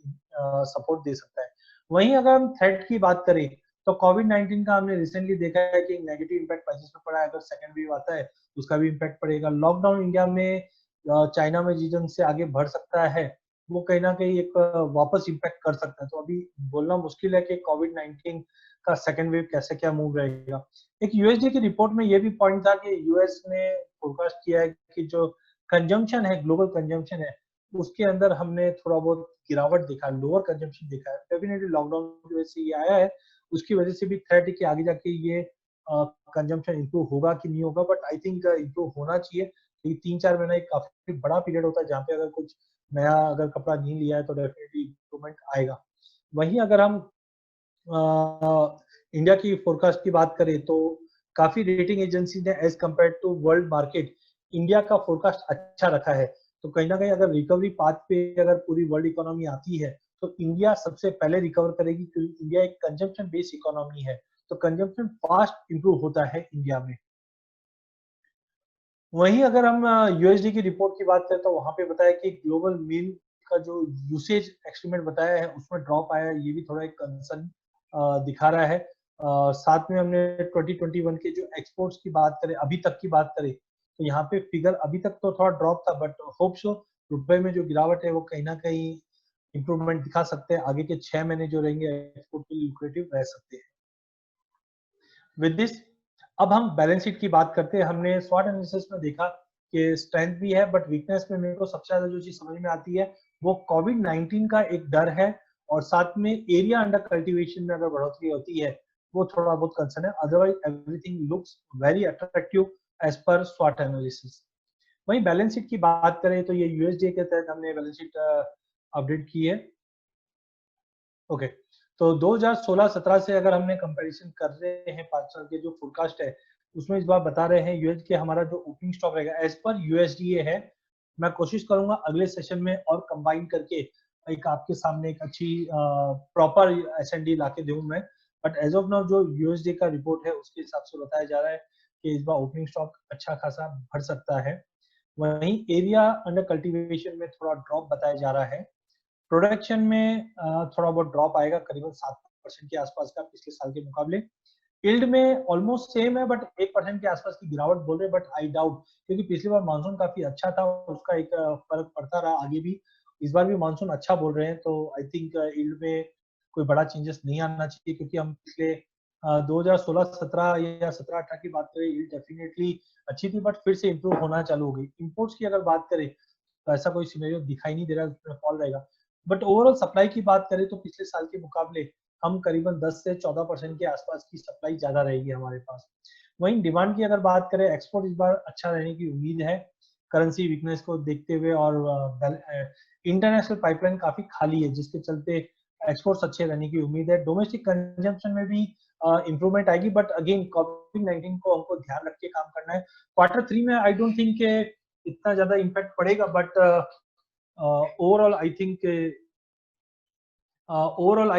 सपोर्ट दे सकता है। वहीं अगर हम थ्रेट की बात करें, तो कोविड 19 का हमने रिसेंटली देखा है कि नेगेटिव इम्पैक्ट प्राइसेस पे पड़ा है। अगर सेकंड वेव आता है तो उसका भी इम्पैक्ट पड़ेगा। लॉकडाउन इंडिया में, चाइना में जिस ढंग से आगे बढ़ सकता है, वो कहीं ना कहीं एक वापस इम्पैक्ट कर सकता है। तो अभी बोलना मुश्किल है कि कोविड 19 का सेकंड वेव कैसे क्या मूव रहेगा। एक यूएसडी की रिपोर्ट में ये भी पॉइंट था कि यूएस ने फोरकास्ट किया है कि जो कंजम्पशन है, ग्लोबल कंजम्पशन है, उसके अंदर हमने थोड़ा बहुत गिरावट देखा, लोअर कंजम्पशन देखा है। डेफिनेटली लॉकडाउन की वजह से ये आया है, उसकी वजह से भी थ्रेट है कि आगे जाके ये कंजम्पशन इंप्रूव होगा कि नहीं होगा, बट आई थिंक इंप्रूव होना चाहिए, क्योंकि 3-4 महीना एक काफी बड़ा पीरियड होता है जहाँ पे अगर कुछ नया अगर कपड़ा नहीं लिया है तो डेफिनेटली इंप्रूवमेंट आएगा। वहीं अगर हम इंडिया की फोरकास्ट की बात करें, तो काफी रेटिंग एजेंसी ने as compare to world market India का फोरकास्ट अच्छा रखा है। तो कहीं ना कहीं अगर रिकवरी पाथ पे अगर पूरी वर्ल्ड इकोनॉमी आती है तो इंडिया सबसे पहले रिकवर करेगी, क्योंकि इंडिया एक कंजम्पशन बेस्ड इकोनॉमी है, तो कंजम्पशन फास्ट इंप्रूव होता है इंडिया में। वहीं अगर हम यूएसडी की रिपोर्ट की बात करें तो वहां पे बताया कि ग्लोबल मील का जो यूसेज एस्टिमेट बताया है उसमें ड्रॉप आया है, ये भी थोड़ा एक कंसर्न दिखा रहा है। साथ में हमने 2021 के जो एक्सपोर्ट्स की बात करें, अभी तक की बात करें, तो यहाँ पे फिगर अभी तक तो थोड़ा ड्रॉप था, बट होप सो रुपए में जो गिरावट है वो कहीं ना कहीं इंप्रूवमेंट दिखा सकते हैं। आगे के 6 महीने जो रहेंगे एक्सपोर्ट के लिए लुक्रेटिव रह सकते हैं। विद दिस अब हम बैलेंस शीट की बात करते हैं। हमने स्वॉट एनालिसिस में देखा कि स्ट्रेंथ भी है, बट वीकनेस में मेरे को सबसे ज्यादा जो चीज समझ में आती है वो कोविड-19 का एक डर है, और साथ में एरिया अंडर कल्टीवेशन में अगर बढ़ोतरी होती है वो थोड़ा बहुत कंसर्न है। Otherwise everything looks very attractive as per स्वॉट एनालिसिस। वहीं बैलेंस शीट की बात करें तो ये यूएसडी के तहत हमने बैलेंस शीट अपडेट की है। ओके, तो 2016-17 से अगर हमने कंपैरिजन कर रहे हैं 5 साल के जो फोरकास्ट है उसमें इस बार बता रहे हैं यूएस के हमारा जो ओपनिंग स्टॉक रहेगा एज पर यूएसडीए है। मैं कोशिश करूंगा अगले सेशन में और कंबाइन करके एक आपके सामने एक अच्छी प्रॉपर एसएनडी लाके दूं मैं, बट एज ऑफ नाउ जो यूएसडी का रिपोर्ट है उसके हिसाब से बताया जा रहा है कि इस बार ओपनिंग स्टॉक अच्छा खासा बढ़ सकता है। वहीं एरिया अंडर कल्टीवेशन में थोड़ा ड्रॉप बताया जा रहा है। प्रोडक्शन में थोड़ा बहुत ड्रॉप आएगा, करीबन 7% के आसपास का पिछले साल के मुकाबले। यील्ड में ऑलमोस्ट सेम है, बट 1% के आसपास की गिरावट बोल रहे हैं, बट आई डाउट, क्योंकि पिछली बार मानसून काफी अच्छा था, उसका एक फर्क पड़ता रहा आगे भी। इस बार भी मानसून अच्छा बोल रहे हैं, तो आई थिंक यील्ड में कोई बड़ा चेंजेस नहीं आना चाहिए, क्योंकि हम पिछले 2016-17 या 17-18 की बात करें यील्ड डेफिनेटली अच्छी थी, बट फिर से इंप्रूव होना चालू हो गई। इंपोर्ट्स की अगर बात करें तो ऐसा कोई सिनेरियो दिखाई नहीं दे रहा उसमें फॉल रहेगा। बट ओवरऑल सप्लाई की बात करें तो पिछले साल के मुकाबले हम करीबन 10 से 14% के आसपास की सप्लाई ज्यादा रहेगी हमारे पास। वहीं डिमांड की अगर बात करें, एक्सपोर्ट इस बार अच्छा रहने की उम्मीद है करेंसी वीकनेस को देखते हुए, और इंटरनेशनल पाइपलाइन काफी खाली है जिसके चलते एक्सपोर्ट्स अच्छे रहने की उम्मीद है। डोमेस्टिक कंजम्पशन में भी इंप्रूवमेंट आएगी, बट अगेन कोविड-19 को हमको ध्यान रख के काम करना है। Q3 में आई डोंट थिंक इतना ज्यादा इम्पैक्ट पड़ेगा, बट ओवरऑल आई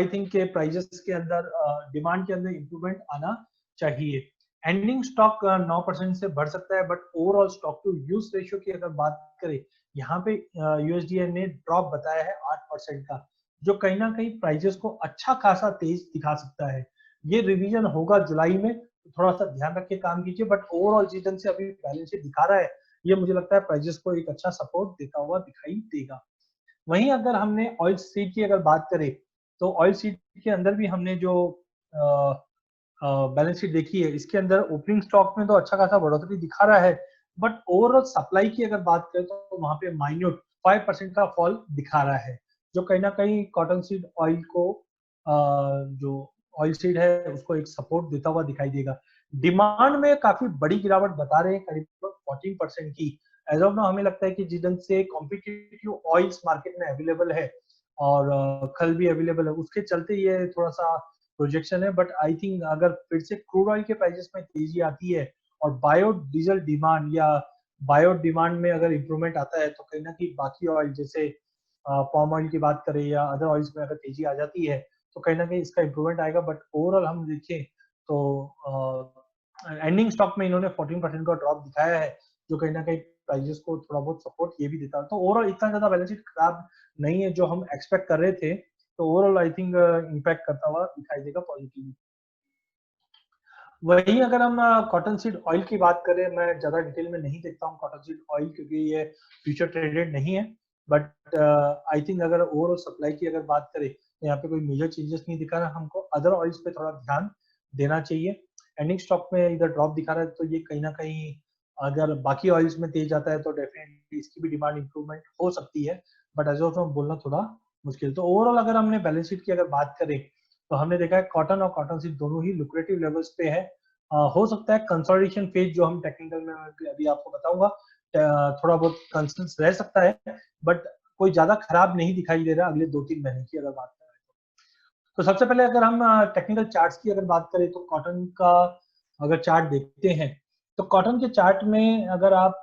थिंक के प्राइजेस के अंदर डिमांड के अंदर इंप्रूवमेंट आना चाहिए। एंडिंग स्टॉक 9% से बढ़ सकता है, but overall stock to use ratio की अगर बात करें, यहाँ पे यूएसडीए ने ड्रॉप बताया है 8% का, जो कहीं ना कहीं प्राइजेस को अच्छा खासा तेज दिखा सकता है। ये रिवीजन होगा जुलाई में, तो थोड़ा सा ध्यान रख के काम कीजिए, बट ओवरऑल जिस ढंग से अभी बैलेंस शीट दिखा रहा है ये मुझे लगता है प्राइजेस को एक अच्छा सपोर्ट देता हुआ दिखाई देगा। वहीं अगर हमने ऑयल सीड की अगर बात करें तो ऑयल सीड के अंदर भी हमने जो बैलेंस शीट देखी है, इसके अंदर ओपनिंग स्टॉक में तो अच्छा खासा बढ़ोतरी दिखा रहा है, बट ओवरऑल सप्लाई की अगर बात करें तो वहां पे माइन्यूट 5% का फॉल दिखा रहा है, जो कहीं ना कहीं कॉटन सीड ऑयल को जो ऑयल सीड है उसको एक सपोर्ट देता हुआ दिखाई देगा। डिमांड में काफी बड़ी गिरावट बता रहे हैं, करीब 14% की। एज ऑफ नाउ हमें लगता है कि जिस ढंग से कॉम्पिटिटिव ऑयल्स मार्केट में अवेलेबल है और खल भी अवेलेबल है, उसके चलते ये थोड़ा सा प्रोजेक्शन है। बट आई थिंक अगर फिर से क्रूड ऑयल के प्राइसेस में तेजी आती है और बायो डीजल डिमांड या बायो डिमांड में अगर इंप्रूवमेंट आता है, तो कहीं ना कहीं बाकी ऑयल जैसे पाम ऑयल की बात करें या अदर ऑयल्स में अगर तेजी आ जाती है तो कहीं ना कहीं इसका इंप्रूवमेंट आएगा। बट ओवरऑल हम देखें तो एंडिंग स्टॉक में इन्होंने 14% का ड्रॉप दिखाया है, जो कहीं ना कहीं प्राइजेस को थोड़ा बहुत सपोर्ट ये भी देता है। तो ओवरऑल इतना ज्यादा बैलेंस शीट खराब नहीं है जो हम एक्सपेक्ट कर रहे थे, तो ओवरऑल आई थिंक इम्पैक्ट करता हुआ दिखाई देगा पॉजिटिवली। वहीं अगर हम कॉटन सीड ऑयल की बात करें, मैं ज्यादा डिटेल में नहीं देखता हूँ कॉटन सीड ऑयल क्योंकि ये फ्यूचर ट्रेडेड नहीं है, बट आई थिंक अगर ओवरऑल सप्लाई की अगर बात करें तो यहाँ पे कोई मेजर चेंजेस नहीं दिखा रहा, हमको अदर ऑयल्स पे थोड़ा ध्यान देना चाहिए। एंडिंग स्टॉक में इधर ड्रॉप दिखा रहा है, तो ये कहीं ना कहीं अगर बाकी ऑयल्स में तेज आता है तो डेफिनेटली इसकी भी डिमांड इंप्रूवमेंट हो सकती है, बट एज ऑफ बोलना थोड़ा मुश्किल। तो ओवरऑल अगर हमने बैलेंस शीट की अगर बात करें तो हमने देखा है कॉटन और कॉटन सीड दोनों ही लुक्रेटिव लेवल्स पे है। हो सकता है कंसोलिडेशन फेज जो हम टेक्निकल में अभी आपको बताऊंगा थोड़ा बहुत कंसर्न्स रह सकता है, बट कोई ज्यादा खराब नहीं दिखाई दे रहा अगले 2-3 महीने की अगर बात करें तो। सबसे पहले अगर हम टेक्निकल चार्ट्स की अगर बात करें तो कॉटन का अगर चार्ट देखते हैं तो कॉटन के चार्ट में अगर आप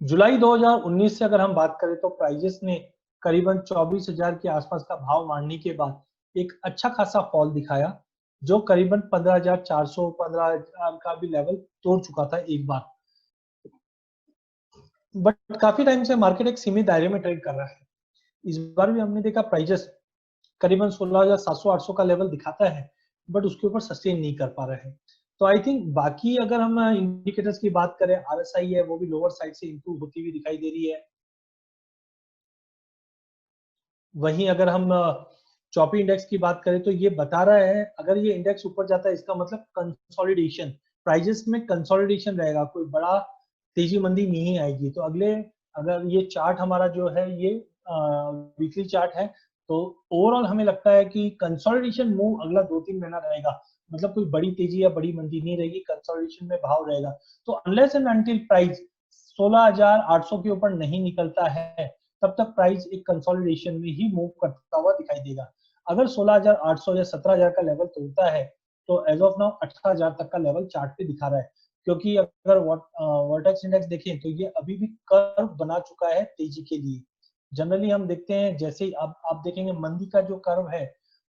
जुलाई 2019 से अगर हम बात करें तो प्राइजेस ने करीबन 24,000 के आसपास का भाव मारने के बाद एक अच्छा खासा फॉल दिखाया, जो करीबन 15,400 15,000 का भी लेवल तोड़ चुका था एक बार। बट काफी टाइम से मार्केट एक सीमित दायरे में ट्रेड कर रहा है। इस बार भी हमने देखा प्राइजेस करीबन 16,700-800 का लेवल दिखाता है, बट उसके ऊपर सस्टेन नहीं कर पा रहे हैं। तो आई थिंक बाकी अगर हम इंडिकेटर्स की बात करें, आरएसआई है वो भी लोअर साइड से इंप्रूव होती हुई दिखाई दे रही है। वहीं अगर हम चॉपी इंडेक्स की बात करें तो ये बता रहा है अगर ये इंडेक्स ऊपर जाता है इसका मतलब कंसोलिडेशन, प्राइजेस में कंसोलिडेशन रहेगा, कोई बड़ा तेजी मंदी नहीं आएगी। तो अगले अगर ये चार्ट हमारा जो है ये वीकली चार्ट है, तो ओवरऑल हमें लगता है कि कंसोलिडेशन मूव अगला 2-3 महीना रहेगा, मतलब कोई बड़ी तेजी या बड़ी मंदी नहीं रहेगी, कंसोलिडेशन में भाव रहेगा। तो अनलेस एंड अनटिल प्राइस 16,800 के ऊपर नहीं निकलता है, तब तक प्राइस एक कंसोलिडेशन में ही मूव करता हुआ दिखाई देगा। अगर 16,800 या 17,000 का लेवल तोड़ता है तो एज ऑफ नाउ 18,000 तक का लेवल चार्ट पे दिखा रहा है, क्योंकि अगर वर्टेक्स इंडेक्स देखें तो ये अभी भी कर्व बना चुका है तेजी के लिए। जनरली हम देखते हैं जैसे ही अब आप देखेंगे मंदी का जो कर्व है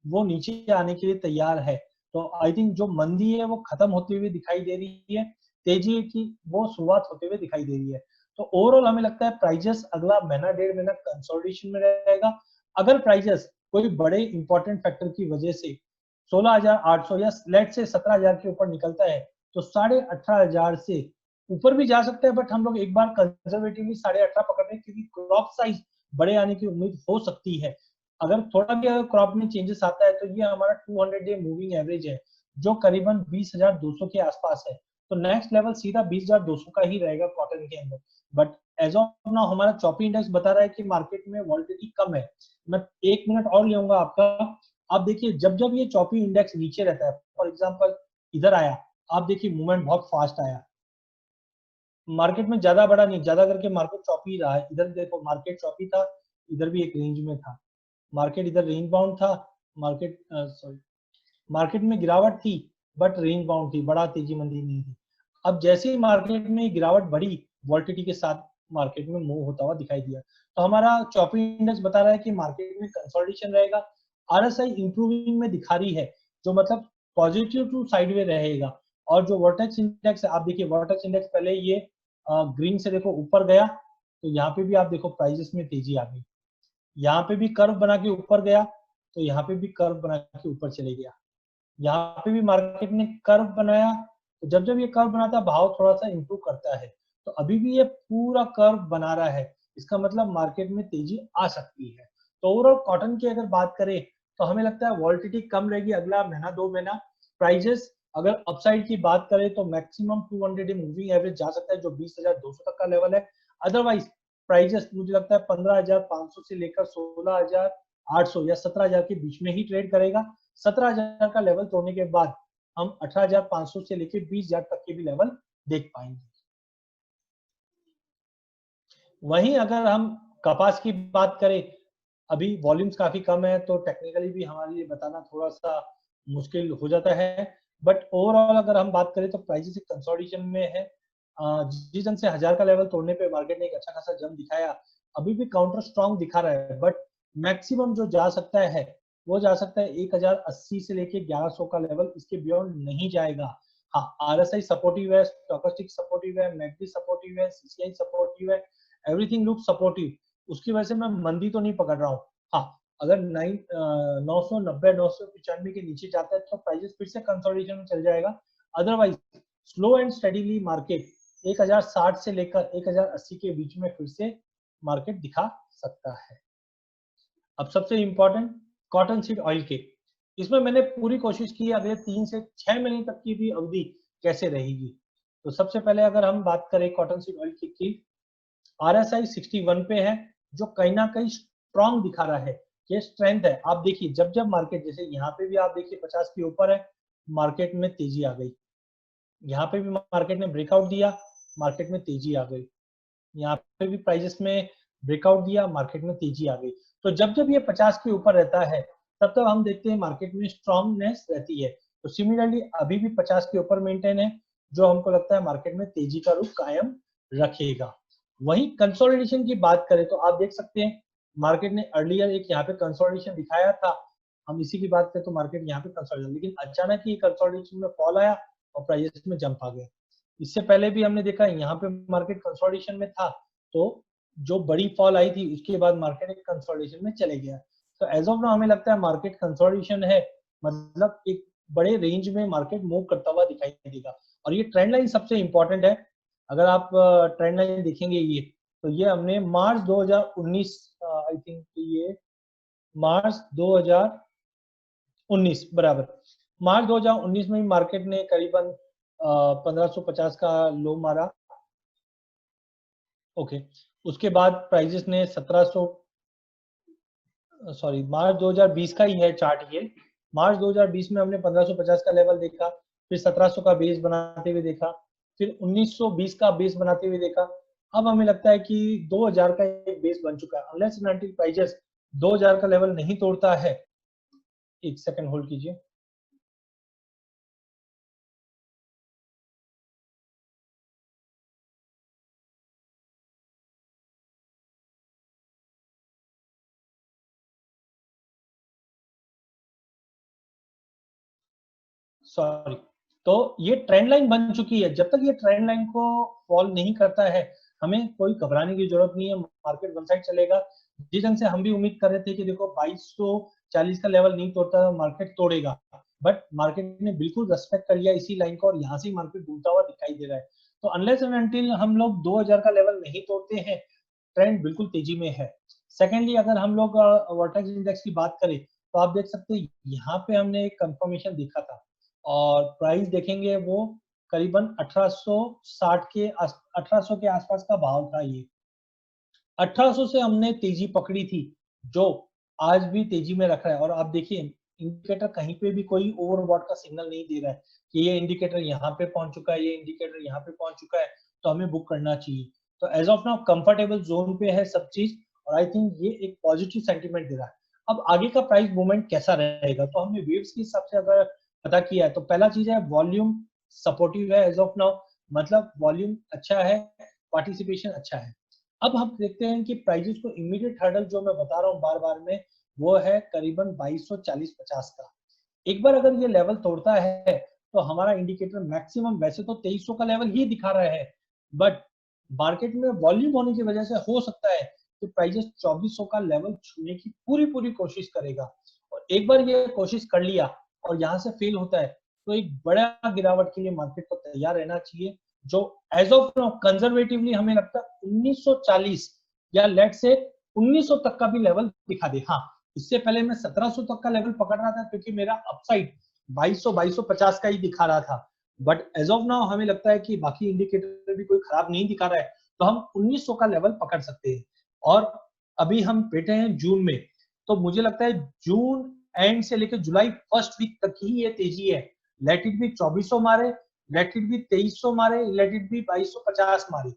वो नीचे आने के लिए तैयार है, तो आई थिंक जो मंदी है वो खत्म होती हुई दिखाई दे रही है, तेजी की वो शुरुआत होते हुए दिखाई दे रही है। तो ओवरऑल हमें लगता है प्राइजेस अगला महीना 1.5 महीना कंसोलिडेशन में रहेगा। अगर प्राइजेस कोई बड़े इंपॉर्टेंट फैक्टर की वजह से 16,800 या लेट से 17,000 के ऊपर निकलता है तो 18,500 से ऊपर भी जा सकता है, बट हम लोग एक बार कंजर्वेटिवली 18,500 पकड़ रहे हैं क्योंकि क्रॉप साइज बड़े आने की उम्मीद हो सकती है। अगर थोड़ा भी अगर क्रॉप में चेंजेस आता है तो ये हमारा 200 डे मूविंग एवरेज है जो करीबन 20,200 के आसपास है, तो नेक्स्ट लेवल सीधा 20,200 का ही रहेगा कॉटन के अंदर। बट एज ऑफ नाउ हमारा चॉपी इंडेक्स बता रहा है कि मार्केट में वॉलिटिलिटी कम है। मैं 1 मिनट और लूंगा आपका। आप देखिए जब जब ये चॉपी इंडेक्स नीचे रहता है, फॉर एग्जांपल इधर आया, आप देखिए मूवमेंट बहुत फास्ट आया, मार्केट में ज्यादा बड़ा नहीं, ज्यादा करके मार्केट चॉपी रहा है। इधर देखो मार्केट चॉपी था, इधर भी एक रेंज में था, मार्केट इधर रेंज बाउंड था, मार्केट सॉरी मार्केट में गिरावट थी बट रेंज बाउंड थी, बड़ा तेजी मंदी नहीं थी। अब जैसे ही मार्केट में गिरावट बढ़ी, वॉलिटिलिटी के साथ मार्केट में मूव होता हुआ दिखाई दिया। तो हमारा चॉपी इंडेक्स बता रहा है कि मार्केट में कंसोलिडेशन रहेगा। आरएसआई इंप्रूविंग में दिखा रही है, जो मतलब पॉजिटिव टू साइडवे रहेगा। और जो वर्टेक्स इंडेक्स है, आप देखिए वर्टेक्स इंडेक्स पहले ये ग्रीन से देखो ऊपर गया, तो यहाँ पे भी आप देखो प्राइजेस में तेजी आ गई, यहाँ पे भी कर्व बना के ऊपर गया, तो यहाँ पे भी कर्व बना के ऊपर चले गया, यहाँ पे भी मार्केट ने कर्व बनाया, तो जब जब ये कर्व बनाता है भाव थोड़ा सा इंप्रूव करता है। तो अभी भी ये पूरा कर्व बना रहा है, इसका मतलब मार्केट में तेजी आ सकती है। तो ओवरऑल कॉटन की अगर बात करें तो हमें लगता है वॉलिटिलिटी कम रहेगी अगला महीना 2 महीना। प्राइजेस अगर अपसाइड की बात करें तो मैक्सिमम 200 डे मूविंग एवरेज जा सकता है जो 20,200 तक का लेवल है। अदरवाइज प्राइजेस मुझे लगता है 15,500 से लेकर 16,800 या 17,000 के बीच में ही ट्रेड करेगा। 17,000 का लेवल तोड़ने के बाद हम 18,500 से लेकर 20,000 तक के भी लेवल देख पाएंगे। वहीं अगर हम कपास की बात करें, अभी वॉल्यूम्स काफी कम है तो टेक्निकली भी हमारे लिए बताना थोड़ा सा मुश्किल हो जाता है। बट ओवरऑल अगर हम बात करें तो प्राइसेस कंसोलिडेशन में है। जिस जन से 1,000 का लेवल तोड़ने पे मार्केट ने एक अच्छा खासा जंप दिखाया, अभी भी काउंटर स्ट्रॉन्ग दिखा रहा है, बट मैक्सिमम जो जा सकता है वो जा सकता है 1,080 से लेके 1,100 का लेवल, इसके बियॉन्ड नहीं जाएगा। हाँ, आरएसआई सपोर्टिव है, स्टोकेस्टिक सपोर्टिव है, मैकडी सपोर्टिव है, सीसीआई सपोर्टिव है, एवरीथिंग लुक सपोर्टिव। उसकी वजह से मैं मंदी तो नहीं पकड़ रहा हूँ। हाँ, अगर 990 995 के नीचे जाता है तो प्राइसेस फिर से कंसोलिडेशन में चल जाएगा। Otherwise slow and steadily market 1,060 से लेकर 1,080 के बीच में फिर से मार्केट दिखा सकता है। अब सबसे इंपॉर्टेंट कॉटन सीड ऑयल के, इसमें मैंने पूरी कोशिश की अगले 3 से 6 महीने तक की भी अवधि कैसे रहेगी। तो सबसे पहले अगर हम बात करें कॉटन सीड ऑयल की, आरएसआई 61 पे है, जो कहीं ना कहीं स्ट्रॉन्ग दिखा रहा है, ये स्ट्रेंथ है। आप देखिए जब जब मार्केट, जैसे यहाँ पे भी आप देखिए 50 के ऊपर है, मार्केट में तेजी आ गई, यहाँ पे भी मार्केट ने ब्रेकआउट दिया, मार्केट में तेजी आ गई, यहाँ पे भी प्राइजेस में ब्रेकआउट दिया, मार्केट में तेजी आ गई। तो जब जब ये 50 के ऊपर रहता है तब तक हम देखते हैं मार्केट में स्ट्रॉन्गनेस रहती है। तो सिमिलरली अभी भी 50 के ऊपर मेंटेन है, जो हमको लगता है मार्केट में तेजी का रुख कायम रखेगा। वहीं कंसोलिडेशन की बात करें तो आप देख सकते हैं मार्केट ने अर्लियर एक यहाँ पे कंसोलिडेशन दिखाया था, हम इसी की बात करें तो मार्केट यहाँ पे कंसोलिडेशन, लेकिन अचानक ही कंसोलिडेशन में फॉल आया और प्राइसेस में जंप आ गया। इससे पहले भी हमने देखा यहाँ पे मार्केट कंसोलिडेशन में था, तो जो बड़ी फॉल आई थी उसके बाद मार्केट एक कंसोलिडेशन में चले गया। तो एज ऑफ नाउ हमें लगता है मार्केट कंसोलिडेशन है, मतलब एक बड़े रेंज में मार्केट मूव करता हुआ दिखाई देगा। और ये ट्रेंड लाइन सबसे इंपॉर्टेंट है, अगर आप ट्रेंड लाइन देखेंगे ये, तो ये हमने मार्च 2019 आई थिंक ये मार्च 2019 बराबर, मार्च 2019 में मार्केट ने करीबन 1550 का लो मारा। ओके, उसके बाद प्राइजेस ने 1700, सॉरी मार्च 2020 का ही है चार्ट ये, मार्च 2020 में हमने 1550 का लेवल देखा, फिर 1700 का बेस बनाते हुए देखा, फिर 1920 का बेस बनाते हुए देखा। अब हमें लगता है कि 2000 का एक बेस बन चुका है, अनलेस एंड अनटिल प्राइजेस 2000 का लेवल नहीं तोड़ता है। एक सेकंड होल्ड कीजिए। सॉरी, तो ये ट्रेंड लाइन बन चुकी है, जब तक ये ट्रेंड लाइन को फॉल नहीं करता है हमें कोई घबराने की जरूरत नहीं है, मार्केट वन साइड चलेगा। जिस ढंग से हम भी उम्मीद कर रहे थे कि देखो 2240 का लेवल नहीं तोड़ता मार्केट तोड़ेगा, बट मार्केट ने बिल्कुल रेस्पेक्ट कर लिया इसी लाइन को और यहाँ से मार्केट घूमता हुआ दिखाई दे रहा है। तो अनलेस एंड अनटिल हम लोग 2000 का लेवल नहीं तोड़ते हैं, ट्रेंड बिल्कुल तेजी में है। सेकेंडली अगर हम लोग वर्टेक्स इंडेक्स की बात करें तो आप देख सकते हैं यहाँ पे हमने एक कंफर्मेशन देखा था और प्राइस देखेंगे वो करीबन 1860 के 1800 के आसपास का भाव था ये। 1800 से हमने तेजी पकड़ी थी, जो आज भी तेजी में रख रहा है। और आप देखिए इंडिकेटर कहीं पे भी कोई ओवरबॉट का सिग्नल नहीं दे रहा है कि ये इंडिकेटर यहाँ पे पहुंच चुका है, ये इंडिकेटर यहाँ पे पहुंच चुका है, तो हमें बुक करना चाहिए। तो as of now comfortable zone पे है सब चीज, और आई थिंक ये एक पॉजिटिव सेंटीमेंट दे रहा है। अब आगे का प्राइस मूवमेंट कैसा रहेगा, तो हमने वेव्स के हिसाब से अगर पता किया है तो पहला चीज है वॉल्यूम सपोर्टिव है एज ऑफ नाउ, मतलब वॉल्यूम अच्छा है, पार्टिसिपेशन अच्छा है। अब हम देखते हैं कि प्राइजेस को इमीडिएट हर्डल जो मैं बता रहा हूँ बार बार में, वो है करीबन 2240-50 का। एक बार अगर ये लेवल तोड़ता है तो हमारा इंडिकेटर मैक्सिमम वैसे तो 2300 का लेवल ही दिखा रहा है, बट मार्केट में वॉल्यूम होने की वजह से हो सकता है कि प्राइजेस 2400 का लेवल छूने की पूरी पूरी कोशिश करेगा। और एक बार ये कोशिश कर लिया और यहाँ से फेल होता है तो एक बड़ा गिरावट के लिए मार्केट को तैयार रहना चाहिए, जो एज ऑफ नाउ कंजर्वेटिवली हमें लगता है 1940 या लेट से 1900 तक का भी लेवल दिखा दे। हाँ, इससे पहले मैं 1700 तक का लेवल पकड़ रहा था क्योंकि मेरा अपसाइड 2200-2250 का ही दिखा रहा था, बट एज ऑफ नाउ हमें लगता है कि बाकी इंडिकेटर भी कोई खराब नहीं दिखा रहा है, तो हम 1900 का लेवल पकड़ सकते हैं। और अभी हम बैठे हैं जून में, तो मुझे लगता है जून एंड से लेकर जुलाई फर्स्ट वीक तक ही ये तेजी है। लेट इट भी 2400 मारे, लेट इट भी 2300 मारे, लेट इट भी 2250 मारे,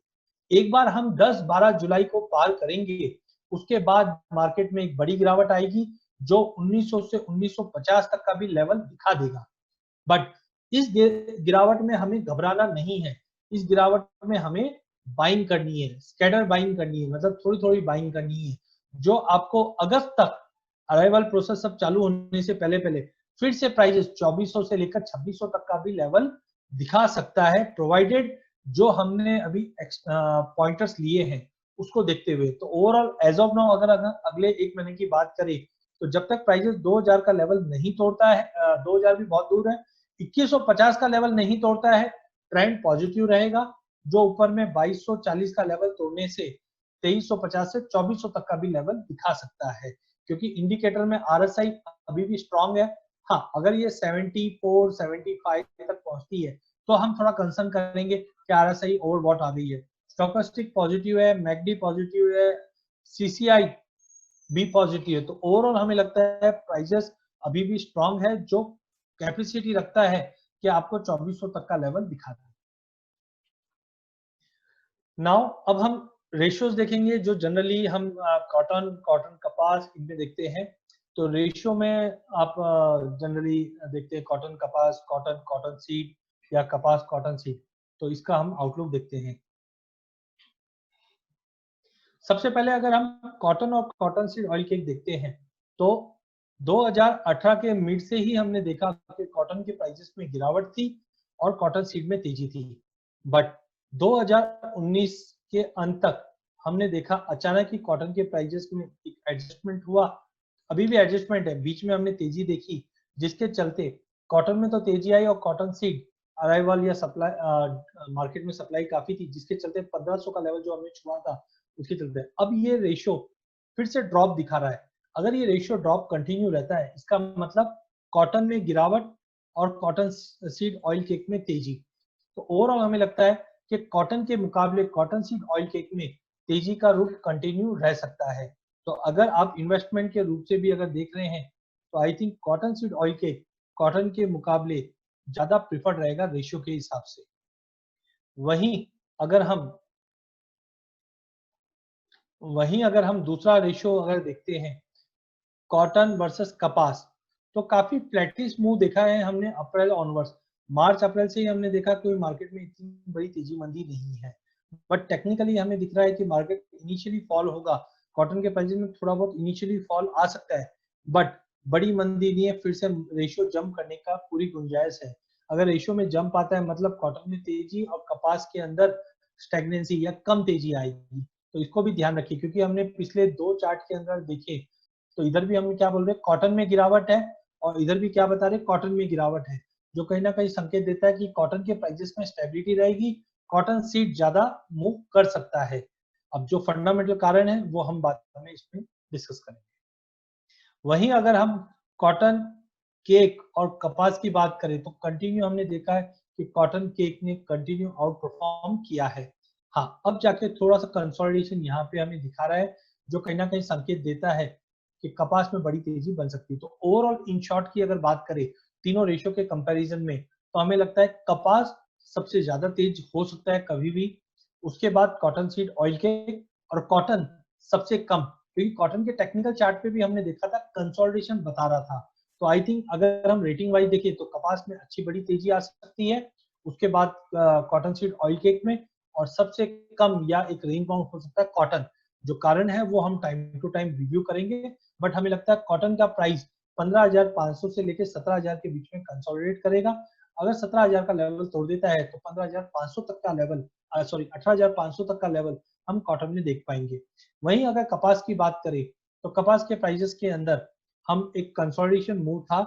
एक बार हम 10-12 जुलाई को पार करेंगे उसके बाद मार्केट में एक बड़ी गिरावट आएगी जो 1900 से 1950 तक का भी लेवल दिखा देगा। बट इस गिरावट में हमें घबराना नहीं है, इस गिरावट में हमें बाइंग करनी है, स्कैटर बाइंग करनी है, मतलब थोड़ी थोड़ी बाइंग करनी है, जो आपको अगस्त तक अराइवल प्रोसेस सब चालू होने से पहले पहले फिर से प्राइजेस 2400 से लेकर 2600 तक का भी लेवल दिखा सकता है, प्रोवाइडेड जो हमने अभी पॉइंटर्स लिए हैं उसको देखते हुए। तो ओवरऑल एज ऑफ नाउ अगर अगले एक महीने की बात करें तो जब तक प्राइजेस 2000 का लेवल नहीं तोड़ता है, 2000 भी बहुत दूर है, 2150 का लेवल नहीं तोड़ता है, ट्रेंड पॉजिटिव रहेगा, जो ऊपर में 2240 का लेवल तोड़ने से 2350 से 2400 तक का भी लेवल दिखा सकता है, क्योंकि इंडिकेटर में आरएसआई अभी भी स्ट्रांग है। हाँ, अगर ये 74 75 तक पहुंचती है तो हम थोड़ा कंसर्न करेंगे कि आरएसआई ओवरबॉट आ गई है। स्टोकेस्टिक पॉजिटिव है, मैकडी पॉजिटिव है, सीसीआई भी पॉजिटिव है, तो ओवरऑल हमें लगता है प्राइसेस अभी भी स्ट्रांग है, जो कैपेसिटी रखता है कि आपको 2400 तक का लेवल दिखाता है। नाउ अब हम रेशियोज देखेंगे जो जनरली हम कॉटन कपास इनमें देखते हैं। तो रेशियो में आप जनरली देखते हैं कॉटन कपास, कॉटन कॉटन सीड या कपास कॉटन सीड, तो इसका हम आउटलुक देखते हैं। सबसे पहले अगर हम कॉटन और कॉटन सीड ऑयल केक देखते हैं तो 2018 के मिड से ही हमने देखा कि कॉटन के प्राइसेस में गिरावट थी और कॉटन सीड में तेजी थी, बट 2019 के अंत तक हमने देखा अचानक ही कॉटन के प्राइसेस में एक एडजस्टमेंट हुआ। अभी भी एडजस्टमेंट है, बीच में हमने तेजी देखी जिसके चलते कॉटन में तो तेजी आई और कॉटन सीड अराइवल या सप्लाई मार्केट में सप्लाई काफी थी जिसके चलते 1500 का लेवल जो हमने छुआ था उसके चलते अब ये रेशियो फिर से ड्रॉप दिखा रहा है। अगर ये रेशियो ड्रॉप कंटिन्यू रहता है इसका मतलब कॉटन में गिरावट और कॉटन सीड ऑयल केक में तेजी। तो ओवरऑल हमें लगता है कि कॉटन के मुकाबले कॉटन सीड ऑयल केक में तेजी का रूप कंटिन्यू रह सकता है। तो अगर आप इन्वेस्टमेंट के रूप से भी अगर देख रहे हैं तो I think cotton seed oil cake cotton के मुकाबले ज्यादा प्रिफर्ड रहेगा रेशियो के हिसाब से। वहीं अगर हम दूसरा रेशियो अगर देखते हैं कॉटन वर्सेस कपास, तो काफी फ्लैटिश मूव देखा है हमने अप्रैल ऑनवर्ड्स। मार्च अप्रैल से ही हमने देखा कोई मार्केट में इतनी बड़ी तेजी मंदी नहीं है, बट टेक्निकली हमें दिख रहा है कि मार्केट इनिशियली फॉल होगा, कॉटन के प्राइस में थोड़ा बहुत इनिशियली फॉल आ सकता है, बट बड़ी मंदी नहीं है, फिर से रेशियो जंप करने का पूरी गुंजाइश है। अगर रेशियो में जंप आता है मतलब कॉटन में तेजी और कपास के अंदर स्टेगनेंसी या कम तेजी आएगी। तो इसको भी ध्यान रखिए क्योंकि हमने पिछले 2 चार्ट के अंदर देखे तो इधर भी हम क्या बोल रहे हैं कॉटन में गिरावट है और इधर भी क्या बता रहे हैं कॉटन में गिरावट है, जो कहीं ना कहीं संकेत देता है कि कॉटन के प्राइसेस में स्टेबिलिटी रहेगी, कॉटन सीड ज्यादा मूव कर सकता है। अब जो फंडामेंटल कारण है वो हम बाद में इसमें डिस्कस करेंगे। वहीं अगर हम कॉटन केक और कपास की बात करें तो कंटिन्यू हमने देखा है कि कॉटन केक ने कंटिन्यू आउट परफॉर्म किया है। हाँ, अब जाके थोड़ा सा कंसोलिडेशन यहाँ पे हमें दिखा रहा है जो कहीं ना कहीं संकेत देता है कि कपास में बड़ी तेजी बन सकती है। तो ओवरऑल इन शॉर्ट की अगर बात करें तीनों रेशियो के कंपैरिजन में तो हमें लगता है कपास सबसे ज्यादा तेज हो सकता है कभी भी, उसके बाद कॉटन सीड ऑयल केक और कॉटन सबसे कम, क्योंकि कॉटन के टेक्निकल चार्ट पे भी हमने देखा था कंसोलिडेशन बता रहा था। तो आई थिंक अगर हम रेटिंग वाइज देखें तो कपास में अच्छी बड़ी तेजी आ सकती है, उसके बाद कॉटन सीड ऑयल केक में, और सबसे कम या एक रेंज बाउंड हो सकता है कॉटन। जो कारण है वो हम टाइम टू टाइम रिव्यू करेंगे, बट हमें लगता है कॉटन का प्राइस 15,500 से लेकर 17,000 के बीच में कंसोलिडेट करेगा। अगर 17,000 का लेवल तोड़ देता है तो 15,500 तक का लेवल 18,500 तक का लेवल हम कॉटन में देख पाएंगे। वहीं अगर कपास की बात करें तो कपास के प्राइसेस के अंदर हम एक कंसोलिडेशन मूव था,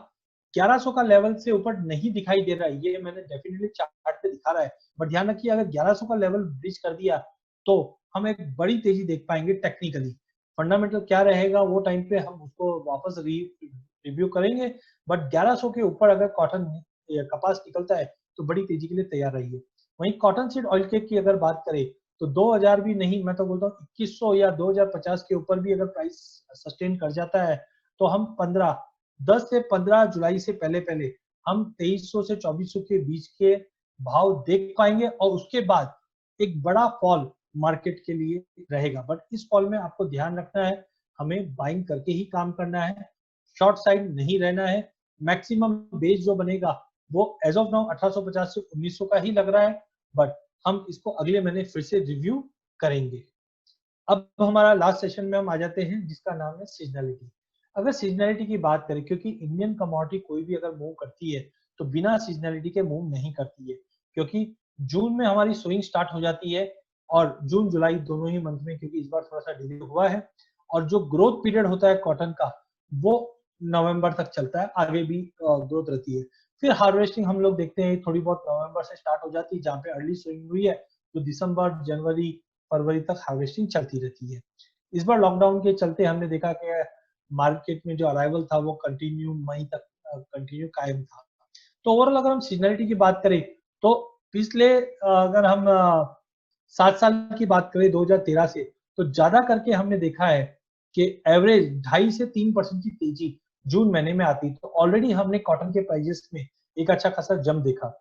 1100 का लेवल से ऊपर नहीं दिखाई दे रहा है, ये मैंने डेफिनेटली चार्ट पे दिखा रहा है, बट ध्यान रखिए अगर 1100 का लेवल ब्रीच कर दिया तो हम एक बड़ी तेजी देख पाएंगे टेक्निकली। फंडामेंटल क्या रहेगा वो टाइम पे हम उसको वापस रिव्यू करेंगे, बट 1100 के ऊपर अगर कॉटन या कपास निकलता है तो बड़ी तेजी के लिए तैयार रहिए। वहीं कॉटन सीड ऑयल केक की अगर बात करें तो 2000 भी नहीं, मैं तो बोलता हूँ 2100 या 2050 के ऊपर भी अगर प्राइस सस्टेन कर जाता है तो हम 10 से 15 जुलाई से पहले पहले हम 2300 से 2400 के बीच के भाव देख पाएंगे और उसके बाद एक बड़ा फॉल मार्केट के लिए रहेगा। बट इस फॉल में आपको ध्यान रखना है, हमें बाइंग करके ही काम करना है, शॉर्ट साइड नहीं रहना है। मैक्सिमम बेस जो बनेगा वो एज ऑफ नाउ 1850 से 1900 का ही लग रहा है, बट हम इसको अगले महीने फिर से रिव्यू करेंगे। अब हमारा लास्ट सेशन में हम आ जाते हैं जिसका नाम है सीजनलिटी। अगर सीजनलिटी की बात करें, क्योंकि इंडियन कमोडिटी कोई भी अगर मूव करती है तो बिना सीजनलिटी के मूव नहीं करती है, क्योंकि जून में हमारी स्विंग स्टार्ट हो जाती है और जून जुलाई दोनों ही मंथ में, क्योंकि इस बार थोड़ा सा डिले हुआ है, और जो ग्रोथ पीरियड होता है कॉटन का वो नवंबर तक चलता है, आगे भी ग्रोथ रहती है। फिर हार्वेस्टिंग हम लोग देखते हैं थोड़ी बहुत नवंबर से स्टार्ट हो जाती है, जहाँ पे अर्ली स्विंग हुई है तो दिसंबर जनवरी फरवरी तक हार्वेस्टिंग चलती रहती है। इस बार लॉकडाउन के चलते हमने देखा कि मार्केट में जो अराइवल था वो कंटिन्यू मई तक कंटिन्यू कायम था। तो ओवरऑल अगर हम सीजनलिटी की बात करें तो पिछले अगर हम 7 साल की बात करें 2013 से, तो ज्यादा करके हमने देखा है कि एवरेज 2.5 से 3% की तेजी जून महीने में आती। तो ऑलरेडी हमने कॉटन के प्राइसेस में एक अच्छा खासा जंप देखा,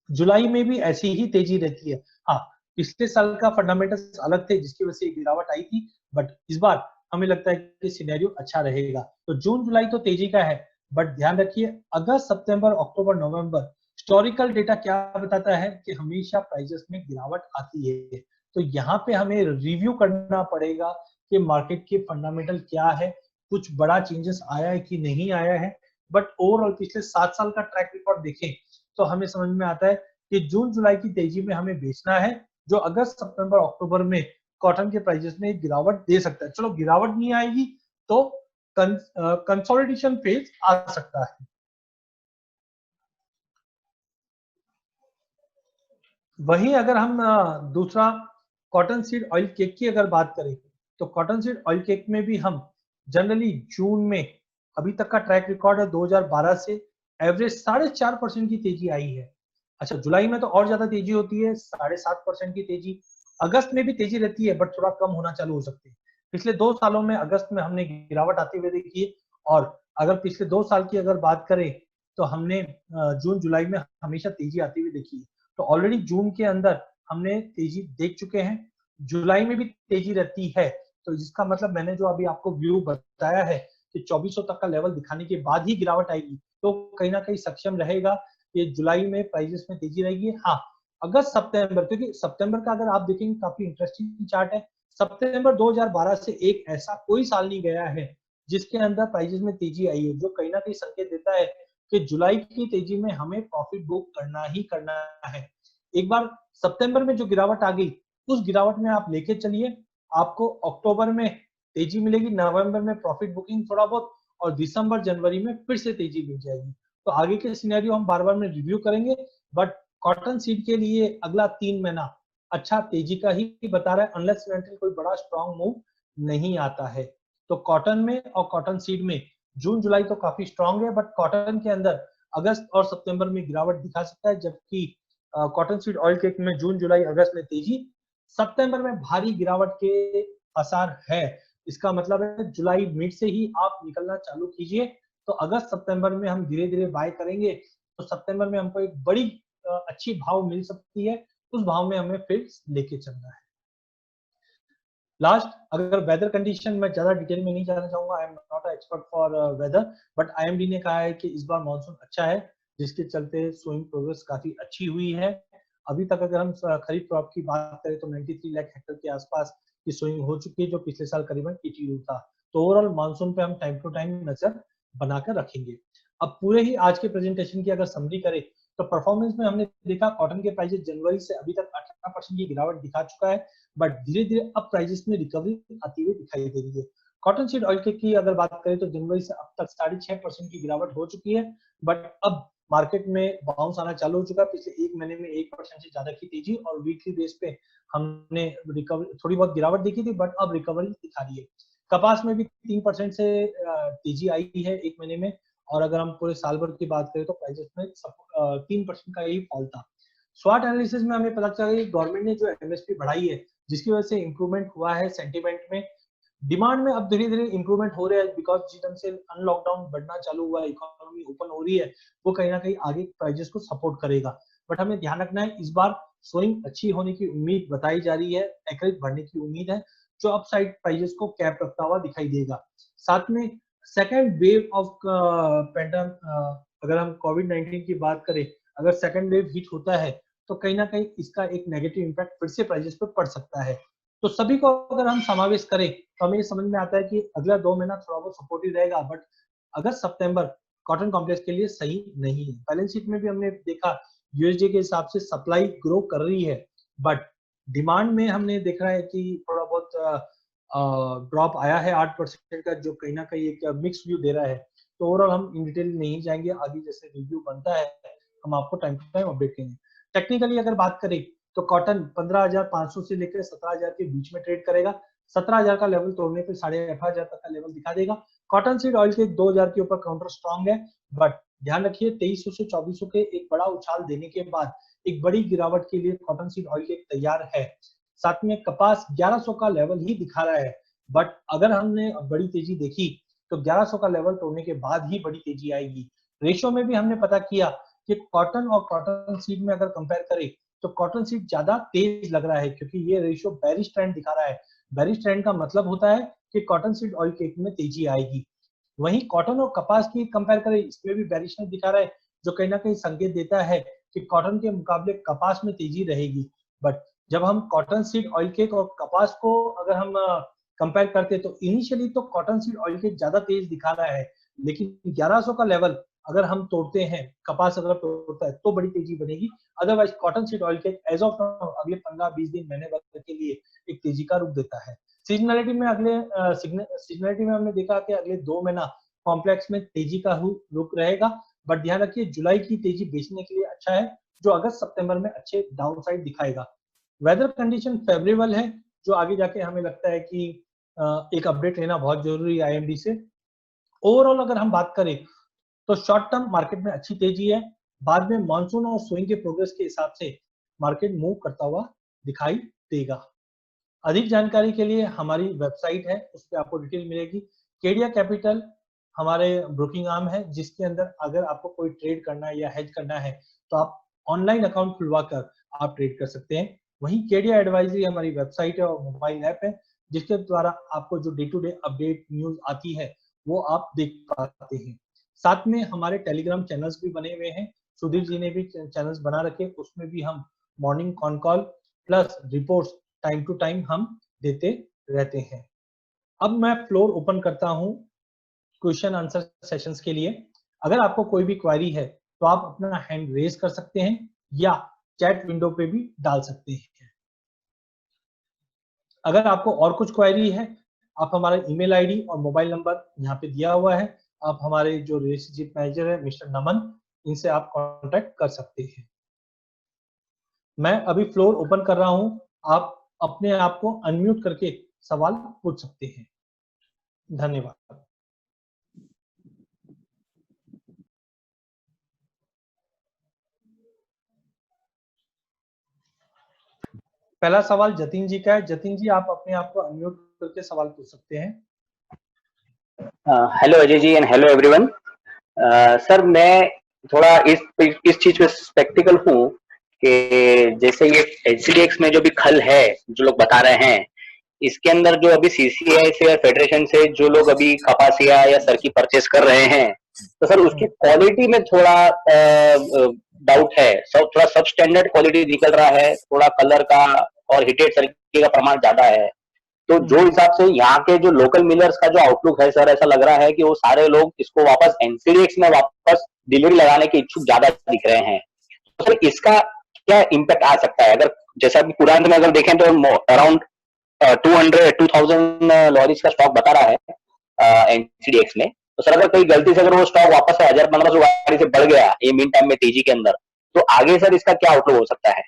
जुलाई में भी ऐसी ही तेजी रहती है। हाँ, पिछले साल का फंडामेंटल्स अलग थे जिसकी वजह से गिरावट आई थी, बट इस बार हमें लगता है कि सिनेरियो अच्छा रहेगा। तो जून जुलाई तो तेजी का है, बट ध्यान रखिए अगस्त सितंबर अक्टूबर नवंबर हिस्टोरिकल डेटा क्या बताता है कि हमेशा प्राइसेस में गिरावट आती है। तो यहाँ पे हमें रिव्यू करना पड़ेगा कि मार्केट के फंडामेंटल क्या है, कुछ बड़ा चेंजेस आया है कि नहीं आया है। बट ओवरऑल पिछले 7 साल का ट्रैक रिकॉर्ड देखें तो हमें समझ में आता है कि जून जुलाई की तेजी में हमें बेचना है, जो अगस्त सितंबर अक्टूबर में कॉटन के प्राइसेस में गिरावट दे सकता है। चलो गिरावट नहीं आएगी तो कंसोलिडेशन फेज आ सकता है। वही अगर हम दूसरा कॉटन सीड ऑयल केक की अगर बात करें तो कॉटन सीड ऑयल केक में भी हम जनरली जून में अभी तक का ट्रैक रिकॉर्ड है 2012 से एवरेज 4.5% की तेजी आई है। अच्छा जुलाई में तो और ज्यादा तेजी होती है, 7.5% की तेजी। अगस्त में भी तेजी रहती है बट थोड़ा कम होना चालू हो सकती है। पिछले 2 सालों में अगस्त में हमने गिरावट आते हुए देखी है, और अगर पिछले 2 साल की अगर बात करें तो हमने जून जुलाई में हमेशा तेजी आती हुई देखी है। तो ऑलरेडी जून के अंदर हमने तेजी देख चुके हैं, जुलाई में भी तेजी रहती है। तो जिसका मतलब मैंने जो अभी आपको व्यू बताया है कि 2400 तक का लेवल दिखाने के बाद ही गिरावट आएगी, तो कहीं ना कहीं सक्षम रहेगा कि जुलाई में प्राइसेस में तेजी रहेगी। हाँ अगस्त सितंबर, क्योंकि सितंबर का अगर आप देखेंगे काफी इंटरेस्टिंग चार्ट है। सितंबर 2012 से एक ऐसा कोई साल नहीं गया है जिसके अंदर प्राइसेस में तेजी आई है, जो कहीं ना कहीं संकेत देता है कि जुलाई की तेजी में हमें प्रॉफिट बुक करना ही करना है। एक बार सितंबर में जो गिरावट आ गई उस गिरावट में आप लेके चलिए, आपको अक्टूबर में तेजी मिलेगी, नवंबर में प्रॉफिट बुकिंग थोड़ा बहुत, और दिसंबर जनवरी में फिर से तेजी मिल जाएगी। तो आगे के सिनेरियो हम बार बार में रिव्यू करेंगे, बट कॉटन सीड के लिए अगला 3 महीना अच्छा तेजी का ही बता रहा है, अनलेस कोई बड़ा स्ट्रॉन्ग मूव नहीं आता है। तो कॉटन में और कॉटन सीड में जून जुलाई तो काफी स्ट्रांग है, बट कॉटन के अंदर अगस्त और सितंबर में गिरावट दिखा सकता है, जबकि कॉटन सीड ऑयल केक में जून जुलाई अगस्त में तेजी, सितंबर में भारी गिरावट के आसार है। इसका मतलब है जुलाई मिड से ही आप निकलना चालू कीजिए, तो अगस्त सितंबर में हम धीरे धीरे बाय करेंगे, तो सितंबर में हमको एक बड़ी अच्छी भाव मिल सकती है, उस भाव में हमें फिर लेके चलना है। लास्ट अगर वेदर कंडीशन में ज्यादा डिटेल में नहीं जाना चाहूंगा, I am not expert for weather, but IMD ने कहा है कि इस बार मानसून अच्छा है, जिसके चलते सोइंग प्रोग्रेस काफी अच्छी हुई है। अभी तक अगर हम खरीफ क्रॉप की बात करें तो 93 लाख हेक्टेयर के आसपास की सोइंग हो चुकी है, जो पिछले साल करीबन 82 था। तो ओवरऑल मानसून पे हम टाइम टू टाइम नजर बनाकर रखेंगे। अब पूरे ही आज के प्रेजेंटेशन की अगर समरी करें तो परफॉर्मेंस में हमने देखा कॉटन के प्राइसेस जनवरी से अभी तक 18% की गिरावट दिखा चुका है, बट धीरे धीरे अब प्राइसेस में रिकवरी आती हुई दिखाई दे रही है। कॉटन सीड ऑयल की अगर बात करें तो जनवरी से अब तक 6.5% की गिरावट हो चुकी है, बट अब मार्केट में बाउंस आना चालू हो चुका है। पिछले एक महीने में 1% से ज्यादा की तेजी, और वीकली बेस पे हमने रिकवरी थोड़ी बहुत गिरावट देखी थी, बट अब रिकवरी दिखा रही है। कपास में भी 3% से तेजी आई है एक महीने में, और अगर हम पूरे साल भर की बात करें तो प्राइसेस में 3% का ही फॉल था। स्वाट एनालिसिस में हमें पता चला कि गवर्नमेंट ने जो एमएसपी बढ़ाई है, जिसकी वजह से इंप्रूवमेंट हुआ है सेंटीमेंट में, डिमांड में अब धीरे धीरे इंप्रूवमेंट हो रहा है, बिकॉज जिस ढंग से अनलॉकडाउन बढ़ना चालू हुआ है, इकोनॉमी ओपन हो रही है, वो कहीं ना कहीं आगे प्राइजेस को सपोर्ट करेगा। बट हमें ध्यान रखना है, इस बार सोइंग अच्छी होने की उम्मीद बताई जा रही है, एक्रेज बढ़ने की उम्मीद है, जो अपसाइड प्राइजेस को कैप रखता हुआ दिखाई देगा। साथ में सेकेंड वेव ऑफ पेंडेमिक, अगर हम कोविड-19 की बात करें, अगर सेकेंड वेव हिट होता है तो कहीं ना कहीं इसका एक नेगेटिव इम्पैक्ट फिर से प्राइजेस पर पड़ सकता है। तो सभी को अगर हम समावेश करें तो हमें समझ में आता है कि अगला 2 महीना थोड़ा बहुत सपोर्टिव रहेगा, but August September cotton complex के लिए सही नहीं है। बैलेंस शीट में भी हमने देखा यूएसडी के हिसाब से सप्लाई ग्रो कर रही है, बट डिमांड में हमने देखा है कि थोड़ा बहुत ड्रॉप आया है 8% का, जो कहीं ना कहीं एक मिक्स व्यू दे रहा है। तो ओवरऑल हम इन डिटेल नहीं जाएंगे, आगे जैसे रिव्यू बनता है हम आपको टाइम टू टाइम अपडेट करेंगे। टेक्निकली अगर बात करें तो कॉटन 15,500 से लेकर 17,000 के बीच में ट्रेड करेगा। 17,000 का लेवल तोड़ने पे 18,500 तक का लेवल दिखा देगा। कॉटन सीड ऑयल के 2,000 के ऊपर काउंटर स्ट्रॉन्ग है, बट ध्यान रखिए 2300 से 2400 के एक बड़ा उछाल देने के बाद एक बड़ी गिरावट के लिए कॉटन सीड ऑयल के तैयार है। साथ में कपास 1100 का लेवल ही दिखा रहा है, बट अगर हमने बड़ी तेजी देखी तो 1100 का लेवल तोड़ने के बाद ही बड़ी तेजी आएगी। रेशो में भी हमने पता किया कि कॉटन और कॉटन सीड में अगर कंपेयर करें तो कॉटन सीड ज्यादा तेज लग रहा है, क्योंकि ये रेशियो बेरिश ट्रेंड दिखा रहा है। बेरिश ट्रेंड का मतलब होता है कि कॉटन सीड ऑयल केक में तेजी आएगी। वहीं कॉटन और कपास की कंपेयर करें, इसमें भी बेरिश ट्रेंड दिखा रहा है, जो कहीं ना कहीं संकेत देता है कि कॉटन के मुकाबले कपास में तेजी रहेगी। बट जब हम कॉटन सीड ऑयल केक और कपास को अगर हम कंपेयर करते हैं तो इनिशियली तो कॉटन सीड ऑयल केक ज्यादा तेज दिखा रहा है, लेकिन 1100 का लेवल अगर हम तोड़ते हैं, कपास अगर तोड़ता है तो बड़ी तेजी बनेगी। Otherwise cotton seed oil cake as of अगले 15-20 दिन महीने भर के लिए एक तेजी का रूप देता है। सीजनलिटी में सीजनलिटी में हमने देखा कि अगले 2 महीना कॉम्प्लेक्स में तेजी का रुख रहेगा, बट ध्यान रखिए जुलाई की तेजी बेचने के लिए अच्छा है, जो अगस्त सितंबर में अच्छे डाउन साइड दिखाएगा। वेदर कंडीशन फेवरेबल है, जो आगे जाके हमें लगता है कि एक अपडेट लेना बहुत जरूरी है आईएमडी से। ओवरऑल अगर हम बात करें तो शॉर्ट टर्म मार्केट में अच्छी तेजी है, बाद में मानसून और स्विंग के प्रोग्रेस के हिसाब से मार्केट मूव करता हुआ दिखाई देगा। अधिक जानकारी के लिए हमारी वेबसाइट है, उस पर आपको डिटेल मिलेगी। केडिया कैपिटल हमारे ब्रोकिंग आर्म है, जिसके अंदर अगर आपको कोई ट्रेड करना है या हेज करना है तो आप ऑनलाइन अकाउंट खुलवा कर आप ट्रेड कर सकते हैं। वहीं केडिया एडवाइजरी हमारी वेबसाइट है और मोबाइल ऐप है, जिसके द्वारा आपको जो day to day update news आती है वो आप देख पाते हैं। साथ में हमारे टेलीग्राम चैनल्स भी बने हुए हैं, सुधीर जी ने भी चैनल्स बना रखे, उसमें भी हम morning con call plus reports time to time हम देते रहते हैं। अब मैं फ्लोर ओपन करता हूं क्वेश्चन आंसर सेशंस के लिए। अगर आपको कोई भी क्वेरी है तो आप अपना हैंड रेज कर सकते हैं या चैट विंडो पे भी डाल सकते हैं। अगर आपको और कुछ क्वेरी है, आप हमारा ईमेल आईडी और मोबाइल नंबर यहाँ पे दिया हुआ है, आप हमारे जो रिलेशनशिप मैनेजर है मिस्टर नमन, इनसे आप कांटेक्ट कर सकते हैं। मैं अभी फ्लोर ओपन कर रहा हूं, आप अपने आप को अनम्यूट करके सवाल पूछ सकते हैं। धन्यवाद। पहला सवाल जतिन जी का है। जतिन जी, आप अपने आप को अनम्यूट करके सवाल पूछ सकते हैं। Hello Ajay ji and hello everyone. Sir मैं थोड़ा इस चीज में स्पेक्टिकल हूँ कि जैसे ये एचसीडीएक्स में जो भी खल है जो लोग बता रहे हैं, इसके अंदर जो अभी सीसीआई से या फेडरेशन से जो लोग अभी कपासिया या सरकी परचेस कर रहे हैं, तो सर उसकी क्वालिटी में थोड़ा डाउट है। थोड़ा सब स्टैंडर्ड क्वालिटी निकल रहा है, थोड़ा कलर का और हिटेड सरकी का प्रमाण ज्यादा है। तो जो हिसाब से यहाँ के जो लोकल मिलर्स का जो आउटलुक है सर, ऐसा लग रहा है कि वो सारे लोग इसको वापस एनसीडीएक्स में वापस डिलीवरी लगाने के इच्छुक ज्यादा दिख रहे हैं। तो सर इसका क्या इम्पैक्ट आ सकता है? अगर जैसा कि पुराने में अगर देखें तो अराउंड 2000 लॉरीज का स्टॉक बता रहा है एनसीडीएक्स में, तो सर अगर कोई गलती से अगर वो स्टॉक वापस से 1500 गाड़ी से बढ़ गया ये मीन टाइम में तेजी के अंदर, तो आगे सर इसका क्या आउटलुक हो सकता है?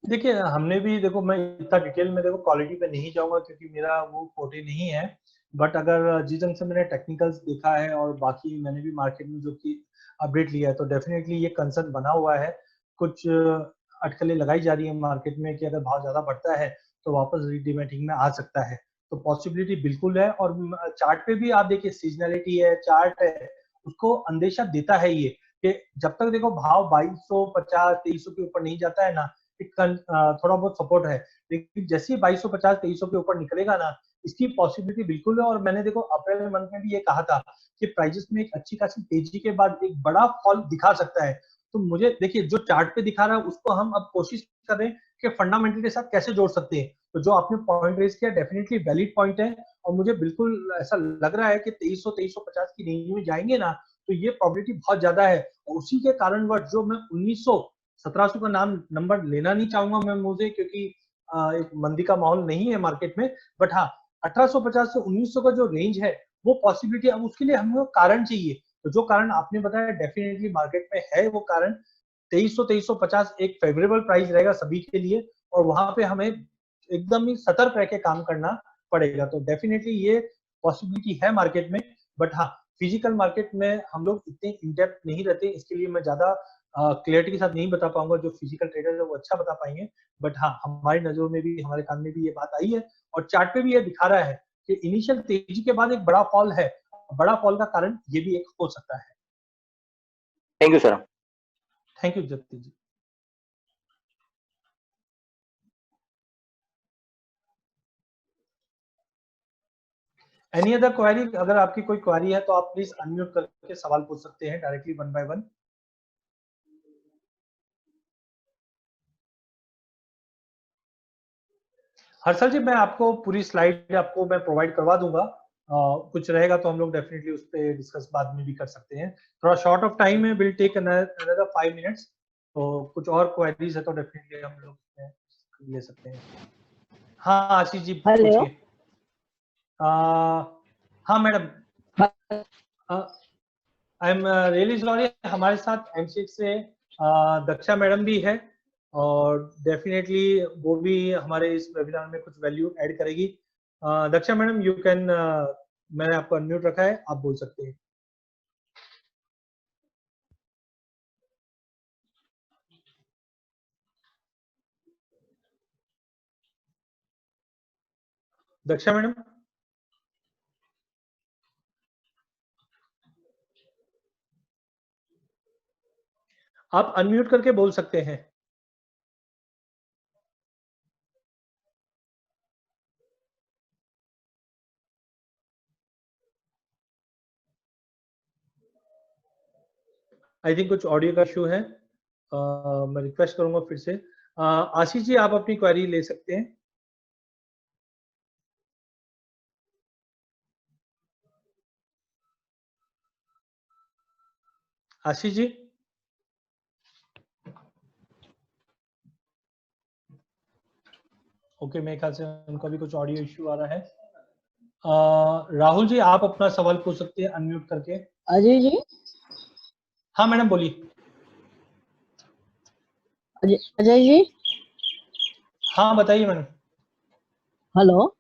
देखिए, हमने भी देखो, मैं इतना डिटेल में देखो क्वालिटी पे नहीं जाऊंगा क्योंकि मेरा वो फोटे नहीं है, बट अगर जिस ढंग से मैंने टेक्निकल्स देखा है और बाकी मैंने भी मार्केट में जो कि अपडेट लिया है, तो डेफिनेटली ये कंसर्न बना हुआ है। कुछ अटकलें लगाई जा रही है मार्केट में कि अगर भाव ज्यादा बढ़ता है तो वापस रीडिमेटिंग में आ सकता है, तो पॉसिबिलिटी बिल्कुल है। और चार्ट पे भी आप देखिए, सीजनलिटी है, चार्ट है, उसको अंदेशा देता है ये कि जब तक देखो भाव 2250 2300 के ऊपर नहीं जाता है ना, थोड़ा बहुत सपोर्ट है, लेकिन जैसे ही 2250 2300 के ऊपर निकलेगा ना, इसकी पॉसिबिलिटी बिल्कुल है। और मैंने देखो अप्रैल मंथ में भी ये कहा था कि प्राइजेस में एक अच्छी खासी तेजी के बाद एक बड़ा फॉल दिखा सकता है। तो मुझे देखिए, जो चार्ट पे दिखा रहा है उसको हम अब कोशिश कर रहे हैं कि फंडामेंटल के साथ कैसे जोड़ सकते हैं। तो जो आपने पॉइंट रेज किया डेफिनेटली वैलिड पॉइंट है, और मुझे बिल्कुल ऐसा लग रहा है कि 2300 2350 की रेंज में जाएंगे ना, तो ये प्रोबेबिलिटी बहुत ज्यादा है। और उसी के कारणवश जो मैं 1900 1700 का नंबर लेना नहीं चाहूंगा मैं मुझे, क्योंकि एक मंदी का माहौल नहीं है मार्केट में, बट हाँ 1850 से 1900 का जो रेंज है वो पॉसिबिलिटी। अब उसके लिए हमें कारण चाहिए, तो जो कारण आपने बताया डेफिनेटली मार्केट में है वो कारण। 2300 2350 एक फेवरेबल प्राइस रहेगा सभी के लिए, और वहां पे हमें एकदम ही सतर्क रह के काम करना पड़ेगा। तो डेफिनेटली ये पॉसिबिलिटी है मार्केट में, बट हाँ फिजिकल मार्केट में हम लोग इतने इनडेप्थ नहीं रहते, इसके लिए मैं ज्यादा क्लियरिटी के साथ नहीं बता पाऊंगा। जो फिजिकल ट्रेडर है वो अच्छा बता पाएंगे, बट हाँ हमारी नजरों में भी, हमारे कान में भी ये बात आई है, और चार्ट पे भी ये दिखा रहा है कि इनिशियल तेजी के बाद एक बड़ा फॉल है। बड़ा फॉल का कारण ये भी एक हो सकता है। Thank you sir. Thank you Jagdish ji. Any other query? अगर आपकी कोई क्वेरी है तो आप प्लीज अनम्यूट करके सवाल पूछ सकते हैं directly one by one. Harshal ji, मैं आपको पूरी स्लाइड आपको मैं प्रोवाइड करवा दूंगा। कुछ रहेगा तो हम लोग डेफिनेटली उस पर डिस्कस बाद में भी कर सकते हैं। थोड़ा शॉर्ट ऑफ टाइम है, विल टेक अनदर 5 मिनट्स। तो कुछ और क्वेरीज है तो डेफिनेटली हम लोग ले सकते हैं। हाँ आशीष जी हेलो। पूछिए। हाँ madam, I am really sorry, हमारे साथ एमसीएक्स से दक्षा मैडम भी है और डेफिनेटली वो भी हमारे इस वेबिनार में कुछ वैल्यू ऐड करेगी। दक्षा मैडम यू कैन, मैंने आपको अनम्यूट रखा है, आप बोल सकते हैं। दक्षा मैडम आप अनम्यूट करके बोल सकते हैं। आई थिंक कुछ ऑडियो का इशू है। मैं रिक्वेस्ट करूंगा फिर से। आशीष जी आप अपनी क्वेरी ले सकते हैं। आशीष जी ओके, मेरे ख्याल से उनका भी कुछ ऑडियो इशू आ रहा है। राहुल जी आप अपना सवाल पूछ सकते हैं अनम्यूट करके। अजय जी। हाँ मैडम बोलिए। अजय जी। हाँ बताइए मैडम। हेलो।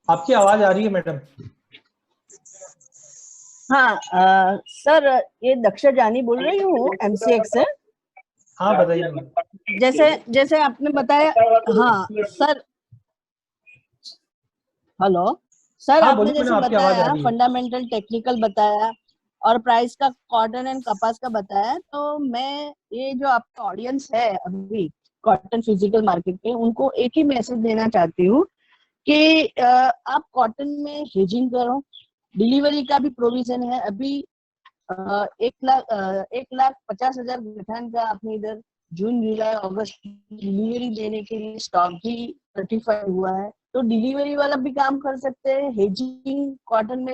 आपकी आवाज आ रही है मैडम। हाँ सर, ये दक्षा जानी बोल रही हूँ एमसीएक्स से। हाँ बताइए मैडम। जैसे जैसे आपने बताया। हाँ सर। हेलो सर, हाँ आपने बोलिए जैसे मैडम, आपकी आवाज आ बताया रही है। फंडामेंटल टेक्निकल बताया और प्राइस का कॉटन एंड कपास का बताया, तो मैं ये जो आपका ऑडियंस है अभी कॉटन फिजिकल मार्केट में, उनको एक ही मैसेज देना चाहती हूँ कि आप कॉटन में हेजिंग करो। डिलीवरी का भी प्रोविजन है अभी। 1,50,000 गठान का अपने इधर जून जुलाई अगस्त डिलीवरी देने के लिए स्टॉक भी सर्टिफाइड हुआ है, तो डिलीवरी वाला भी काम कर सकते हैं हेजिंग कॉटन में।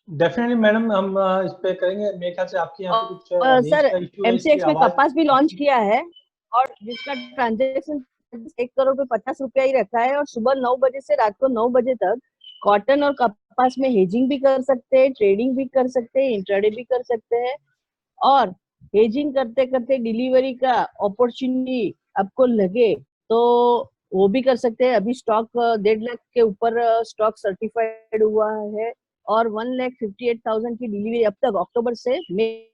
डेफिनेटली मैडम हम इस पे करेंगे। मेरे ख्याल से आपके यहाँ पे कुछ रेंज सर का इशू है, इसलिए एमसीएक्स में आवाज। कपास भी लॉन्च किया है और जिसका ट्रांजेक्शन 1,50,00,000 ही रखा है, और सुबह 9 बजे से रात को 9 बजे तक कॉटन और कपास में हेजिंग भी कर सकते हैं, ट्रेडिंग भी कर सकते हैं, इंट्राडे भी कर सकते हैं। और हेजिंग करते करते डिलीवरी का अपॉर्चुनिटी आपको लगे तो वो भी कर सकते हैं। अभी स्टॉक 1.5 लाख के ऊपर स्टॉक सर्टिफाइड हुआ है और 1,58,000 की डिलीवरी अब तक अक्टूबर से मई।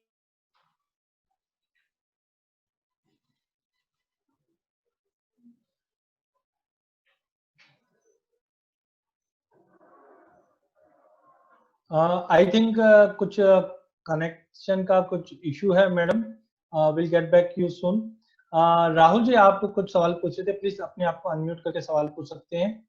आई थिंक कुछ कनेक्शन का कुछ इशू है madam. Will get back you soon. Rahul ji आप कुछ सवाल पूछे थे, प्लीज अपने आप को अनम्यूट करके सवाल पूछ सकते हैं।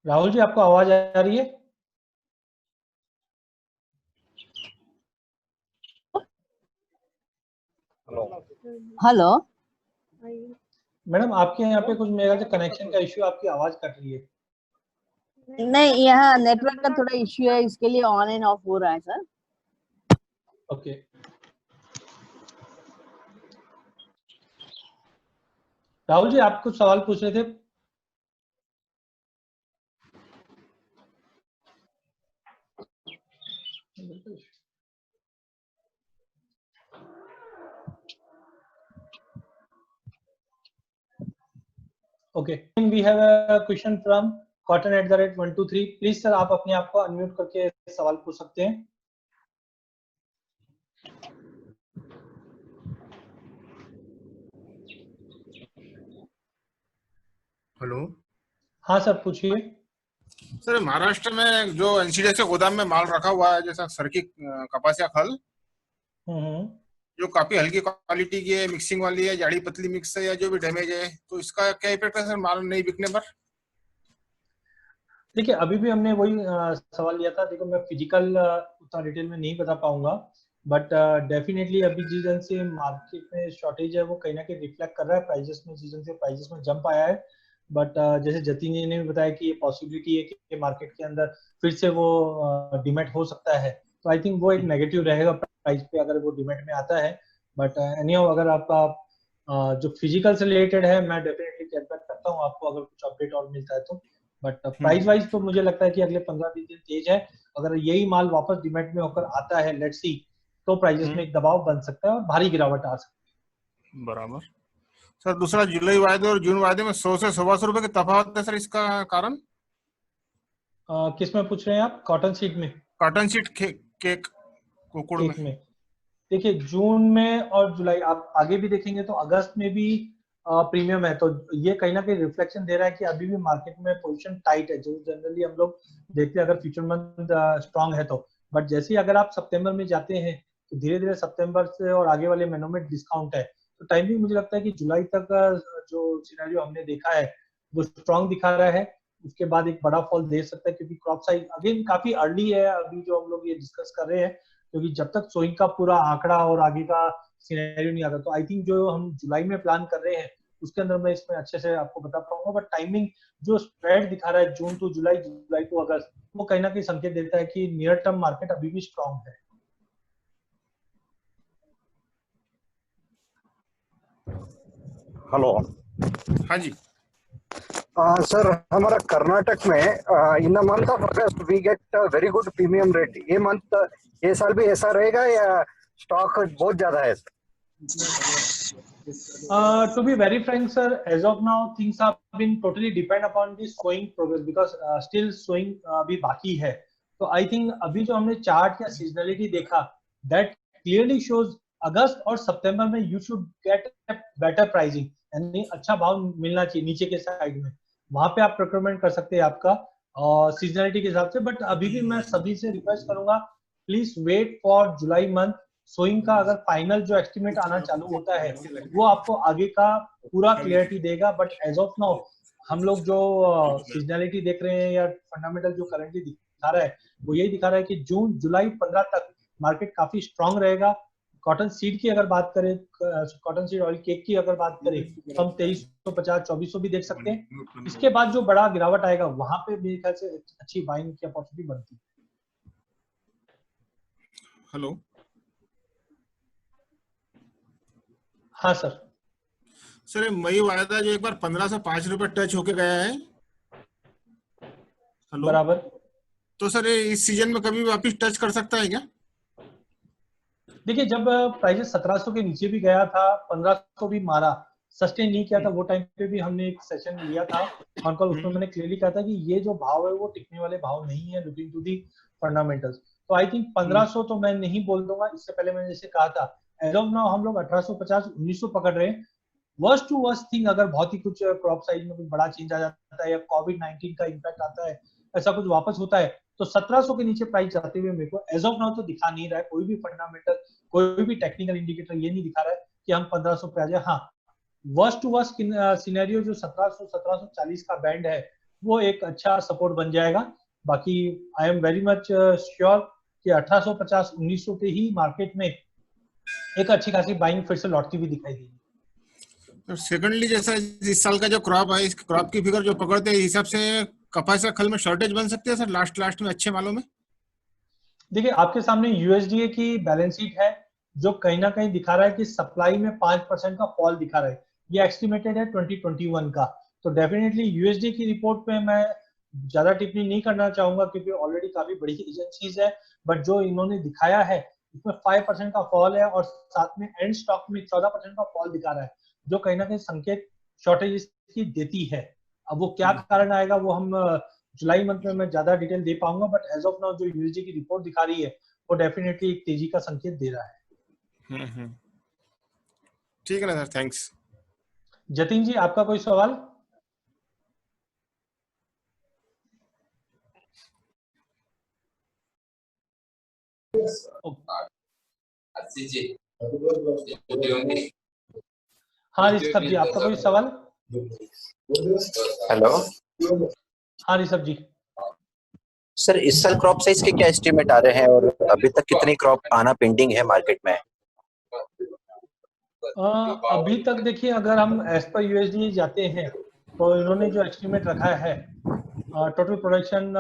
राहुल जी आपको आवाज आ रही है? हेलो। मैडम आपके यहाँ पे कुछ मेरे ख्याल से कनेक्शन का इशू, आपकी आवाज कट रही है। नहीं, यहाँ नेटवर्क का थोड़ा इश्यू है, इसके लिए ऑन एंड ऑफ हो रहा है सर। ओके राहुल जी आप कुछ सवाल पूछ रहे थे। Okay, we have a question from cotton@123। Please sir आप अपने आप को अनम्यूट करके सवाल पूछ सकते हैं। हेलो हाँ सर पूछिए। सर, महाराष्ट्र में जो एनसीडीएक्स के गोदाम में माल रखा हुआ है, जैसा सरकी कपास या खल, हम्म। जो काफी हल्की क्वालिटी की है, मिक्सिंग वाली है, जाड़ी पतली मिक्स है, या जो भी डैमेज है, तो इसका क्या इफेक्ट है सर माल नहीं बिकने पर? देखिए अभी भी हमने वही सवाल लिया था। देखो मैं फिजिकल उतना डिटेल में नहीं बता पाऊंगा, बट डेफिनेटली अभी जिस जन से मार्केट में शॉर्टेज है वो कहीं ना कहीं रिफ्लेक्ट कर रहा है प्राइजेस में, जिस जन से प्राइजेस में जंप आया है। बट जैसे जतिन जी ने भी बताया कि ये पॉसिबिलिटी है कि मार्केट के अंदर फिर से वो डिमेट हो सकता है, तो आई थिंक वो एक नेगेटिव रहेगा प्राइस पे अगर वो डिमेट में आता है। बट एनीहाउ अगर आपका जो फिजिकल से रिलेटेड है, मैं डेफिनेटली गेट बैक करता हूँ आपको अगर कुछ अपडेट और मिलता है तो। बट प्राइस वाइज तो मुझे लगता है कि अगले 15-20 दिन तेज है। अगर यही माल वापस डिमेट में होकर आता है, लेट्स सी, तो प्राइजेस में एक दबाव बन सकता है और भारी गिरावट आ सकती बराबर। सर दूसरा, जुलाई वायदे और जून वायदे में 100 से 125 रुपए के तफावत है सर, इसका कारण? है। किस में पूछ रहे हैं आप? कॉटन सीड में? कॉटन शीट केक कुकुड़ में। केक में? देखिए जून में और जुलाई आप आगे भी देखेंगे तो अगस्त में भी प्रीमियम है, तो ये कहीं ना कहीं रिफ्लेक्शन दे रहा है कि अभी भी मार्केट में पोजीशन टाइट है, जो जनरली हम लोग देखते हैं अगर फ्यूचर मंथ स्ट्रांग है तो। बट जैसे ही अगर आप सितंबर में जाते हैं तो धीरे धीरे सितंबर से और आगे वाले महीनों में डिस्काउंट है, तो टाइमिंग मुझे लगता है कि जुलाई तक जो सिनेरियो हमने देखा है वो स्ट्रांग दिखा रहा है। उसके बाद एक बड़ा फॉल दे सकता है क्योंकि क्रॉप साइज अगेन काफी अर्ली है अभी जो हम लोग ये डिस्कस कर रहे हैं, क्योंकि जब तक सोइंग का पूरा आंकड़ा और आगे का सिनेरियो नहीं आता, तो आई थिंक जो हम जुलाई में प्लान कर रहे हैं उसके अंदर मैं इसमें अच्छे से आपको बता पाऊंगा। बट टाइमिंग जो स्प्रेड दिखा रहा है जून टू जुलाई, जुलाई टू अगस्त, वो कहीं ना कहीं संकेत देता है कि नियर टर्म मार्केट अभी भी स्ट्रांग है। हेलो। हाँ जी। सर हमारा कर्नाटक में in the month of August we get very good premium rate. ये मंथ ये साल भी ऐसा रहेगा या स्टॉक बहुत ज्यादा है? To be very frank, sir, as of now, things have been totally depend upon the sowing progress because still sowing अभी बाकी है। तो आई थिंक अभी जो हमने चार्ट या सीजनलिटी देखा, that clearly shows अगस्त और सितंबर में you should get a better pricing, यानी अच्छा भाव मिलना चाहिए नीचे के साइड में, वहां पे आप प्रोक्योरमेंट कर सकते हैं आपका और सीजनलिटी के हिसाब से। बट अभी भी मैं सभी से रिक्वेस्ट करूंगा, please wait for July month. Sowing का अगर फाइनल जो एस्टिमेट आना चालू होता है वो आपको आगे का पूरा क्लियरिटी देगा। बट एज ऑफ नाउ हम लोग जो सीजनलिटी देख रहे हैं या फंडामेंटल जो करंटली दिखा रहा है वो यही दिखा रहा है कि जून जुलाई 15 तक मार्केट काफी स्ट्रांग रहेगा। कॉटन सीड की अगर बात करें, कॉटन सीड ऑयल केक की अगर बात करें, तो हम 2350-2400 भी देख सकते हैं। इसके बाद जो बड़ा गिरावट आएगा वहां पे मेरे ख्याल से अच्छी बाइंग की अपॉर्चुनिटी बनती है। हेलो। हाँ सर। सर ये मई वायदा जो एक बार 1505 रुपए टच होके गया है। हेलो। बराबर। तो सर ये इस सीजन में कभी वापस टच कर सकता है क्या? देखिए जब प्राइस 1700 के नीचे भी गया था, 1500 भी मारा, सस्टेन नहीं किया था, वो टाइम पे भी हमने एक सेशन लिया था ऑन कॉल, उसमें मैंने क्लियरली कहा था कि ये जो भाव है वो टिकने वाले भाव नहीं है लुकिंग टू दी फंडामेंटल्स। तो आई थिंक 1500 तो मैं नहीं बोल दूंगा, इससे पहले मैंने जैसे कहा था एज ऑफ नाउ हम लोग 1850-1900 पकड़ रहे हैं। वर्स्ट टू वर्स्ट थिंग अगर बहुत ही कुछ क्रॉप साइज में कुछ बड़ा चेंज आ जाता है या कोविड-19 का इम्पैक्ट आता है, ऐसा कुछ वापस होता है, तो 1700 के नीचे प्राइस जाते हुए मेरे को एज ऑफ नाउ तो दिखा नहीं रहा है। कोई भी फंडामेंटल, कोई भी टेक्निकल इंडिकेटर ये नहीं दिखा रहा है कि हम 1500 पे आ जाए। हाँ, वर्स्ट टू वर्स्ट सिनेरियो जो 1700-1740 का बैंड है वो एक अच्छा सपोर्ट बन जाएगा। बाकी I am very much sure कि 1850-1900 पे ही मार्केट में एक अच्छी खासी बाइंग फिर से लौटती हुई दिखाई देगी। सेकेंडली, जैसा इस साल का जो क्रॉप है, इस क्रॉप की फिगर जो पकड़ते हैं हिसाब से कपास या खल में शॉर्टेज बन सकती है सर लास्ट में अच्छे मालों में? देखिए आपके सामने यूएसडीए की बैलेंस शीट है जो कहीं ना कहीं दिखा रहा है कि सप्लाई में 5% का फॉल दिखा रहा है। ये एस्टिमेटेड है 2021 का। तो डेफिनेटली यूएसडीए की रिपोर्ट पे मैं ज्यादा टिप्पणी नहीं करना चाहूंगा क्योंकि ऑलरेडी काफी बड़ी एजेंसीज है। बट जो इन्होंने दिखाया है इसमें 5% का फॉल है और साथ में एंड स्टॉक में 14% का फॉल दिखा रहा है, जो कहीं ना कहीं संकेत शॉर्टेज की देती है। अब वो क्या कारण आएगा वो हम जुलाई मंथ में मैं ज्यादा डिटेल दे पाऊंगा, बट एज ऑफ नाउ जो यूएसडी की रिपोर्ट दिखा रही है वो डेफिनेटली एक तेजी का संकेत दे रहा है। ठीक है ना सर, थैंक्स। जतिन जी आपका कोई सवाल? हाँ ऋषभ जी, आपका कोई सवाल? हेलो हाँ ऋषभ जी। सर, इस साल क्रॉप साइज के क्या एस्टिमेट आ रहे हैं और अभी तक कितनी क्रॉप आना पेंडिंग है मार्केट में? अभी तक देखिए, अगर हम एज पर यूएसडी जाते हैं तो इन्होंने जो एस्टिमेट रखा है टोटल प्रोडक्शन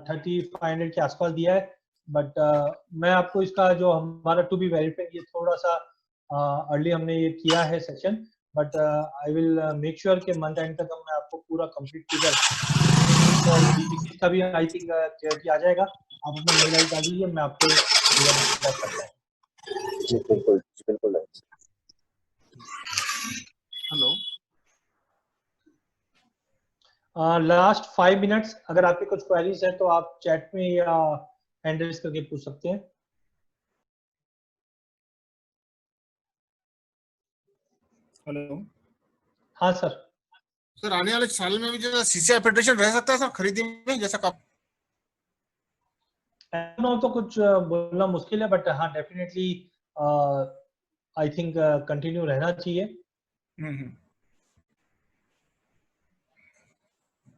3500 के आसपास दिया है, बट मैं आपको इसका जो हमारा टू बी वेरीफाइड, ये थोड़ा सा अर्ली हमने ये किया है session, but I will make sure कि मंथ एंड तक मैं आपको पूरा कंप्लीट फिगर का भी आई थिंक क्लियरिटी आ जाएगा। आप अपना मेल आई डाल दीजिए, मैं आपको करता हूँ। जी बिल्कुल बिल्कुल। हेलो, लास्ट 5 मिनट्स, अगर आपके कुछ क्वेरीज है तो आप चैट में या हैंड रेज करके पूछ सकते हैं। हेलो हाँ सर। सर, आने वाले साल में भी जो सीसीआई फेडरेशन रह सकता है सर खरीदी में, जैसा कप? नो, तो कुछ बोलना मुश्किल है, बट हाँ डेफिनेटली आई थिंक कंटिन्यू रहना चाहिए।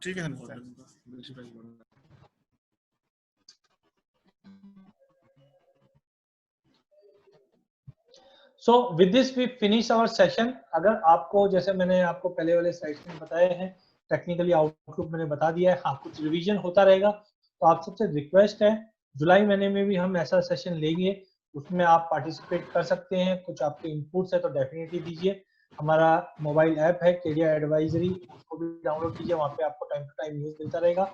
ठीक है sir. So with this we finish our session. अगर आपको, जैसे मैंने आपको पहले वाले स्लाइड्स में बताए हैं, टेक्निकली आउटलुक मैंने बता दिया है, हाँ कुछ रिवीजन होता रहेगा, तो आप सबसे रिक्वेस्ट है जुलाई महीने में भी हम ऐसा सेशन लेंगे, उसमें आप पार्टिसिपेट कर सकते हैं। कुछ आपके इनपुट्स है तो डेफिनेटली दीजिए। हमारा मोबाइल ऐप है केडिया एडवाइजरी, उसको भी डाउनलोड कीजिए, वहाँ पे आपको टाइम टू टाइम न्यूज मिलता रहेगा।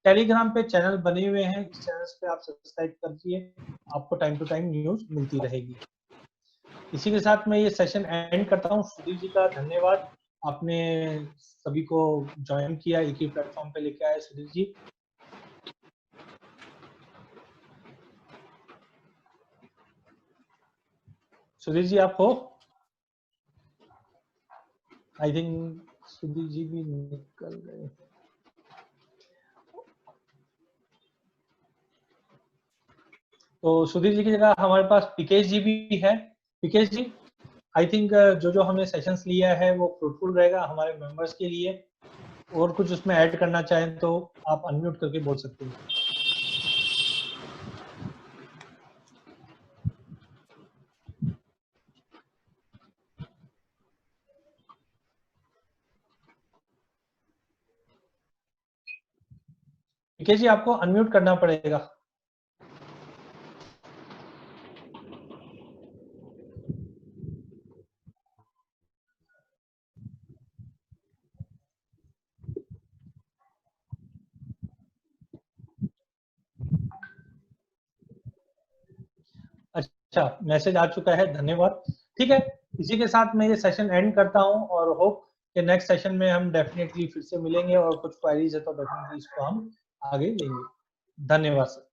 टेलीग्राम पे चैनल बने हुए हैं, इस चैनल्स पे आप सब्सक्राइब करिए, आपको टाइम टू टाइम न्यूज मिलती रहेगी। इसी के साथ मैं ये सेशन एंड करता हूँ। सुधीर जी का धन्यवाद, आपने सभी को ज्वाइन किया, एक ही प्लेटफॉर्म पे लेके आए सुधीर जी। सुधीर जी आप हो? आई थिंक सुधीर जी भी निकल गए। तो सुधीर जी की जगह हमारे पास पिकेश जी भी है। पिकेश जी, आई थिंक जो हमने सेशंस लिया है वो फ्रूटफुल रहेगा हमारे मेंबर्स के लिए, और कुछ उसमें ऐड करना चाहें तो आप अनम्यूट करके बोल सकते हैं। पिकेश जी, आपको अनम्यूट करना पड़ेगा। अच्छा, मैसेज आ चुका है, धन्यवाद। ठीक है, इसी के साथ मैं ये सेशन एंड करता हूं और होप कि नेक्स्ट सेशन में हम डेफिनेटली फिर से मिलेंगे और कुछ क्वेरीज है तो डेफिनेटली इसको हम आगे लेंगे। धन्यवाद सर।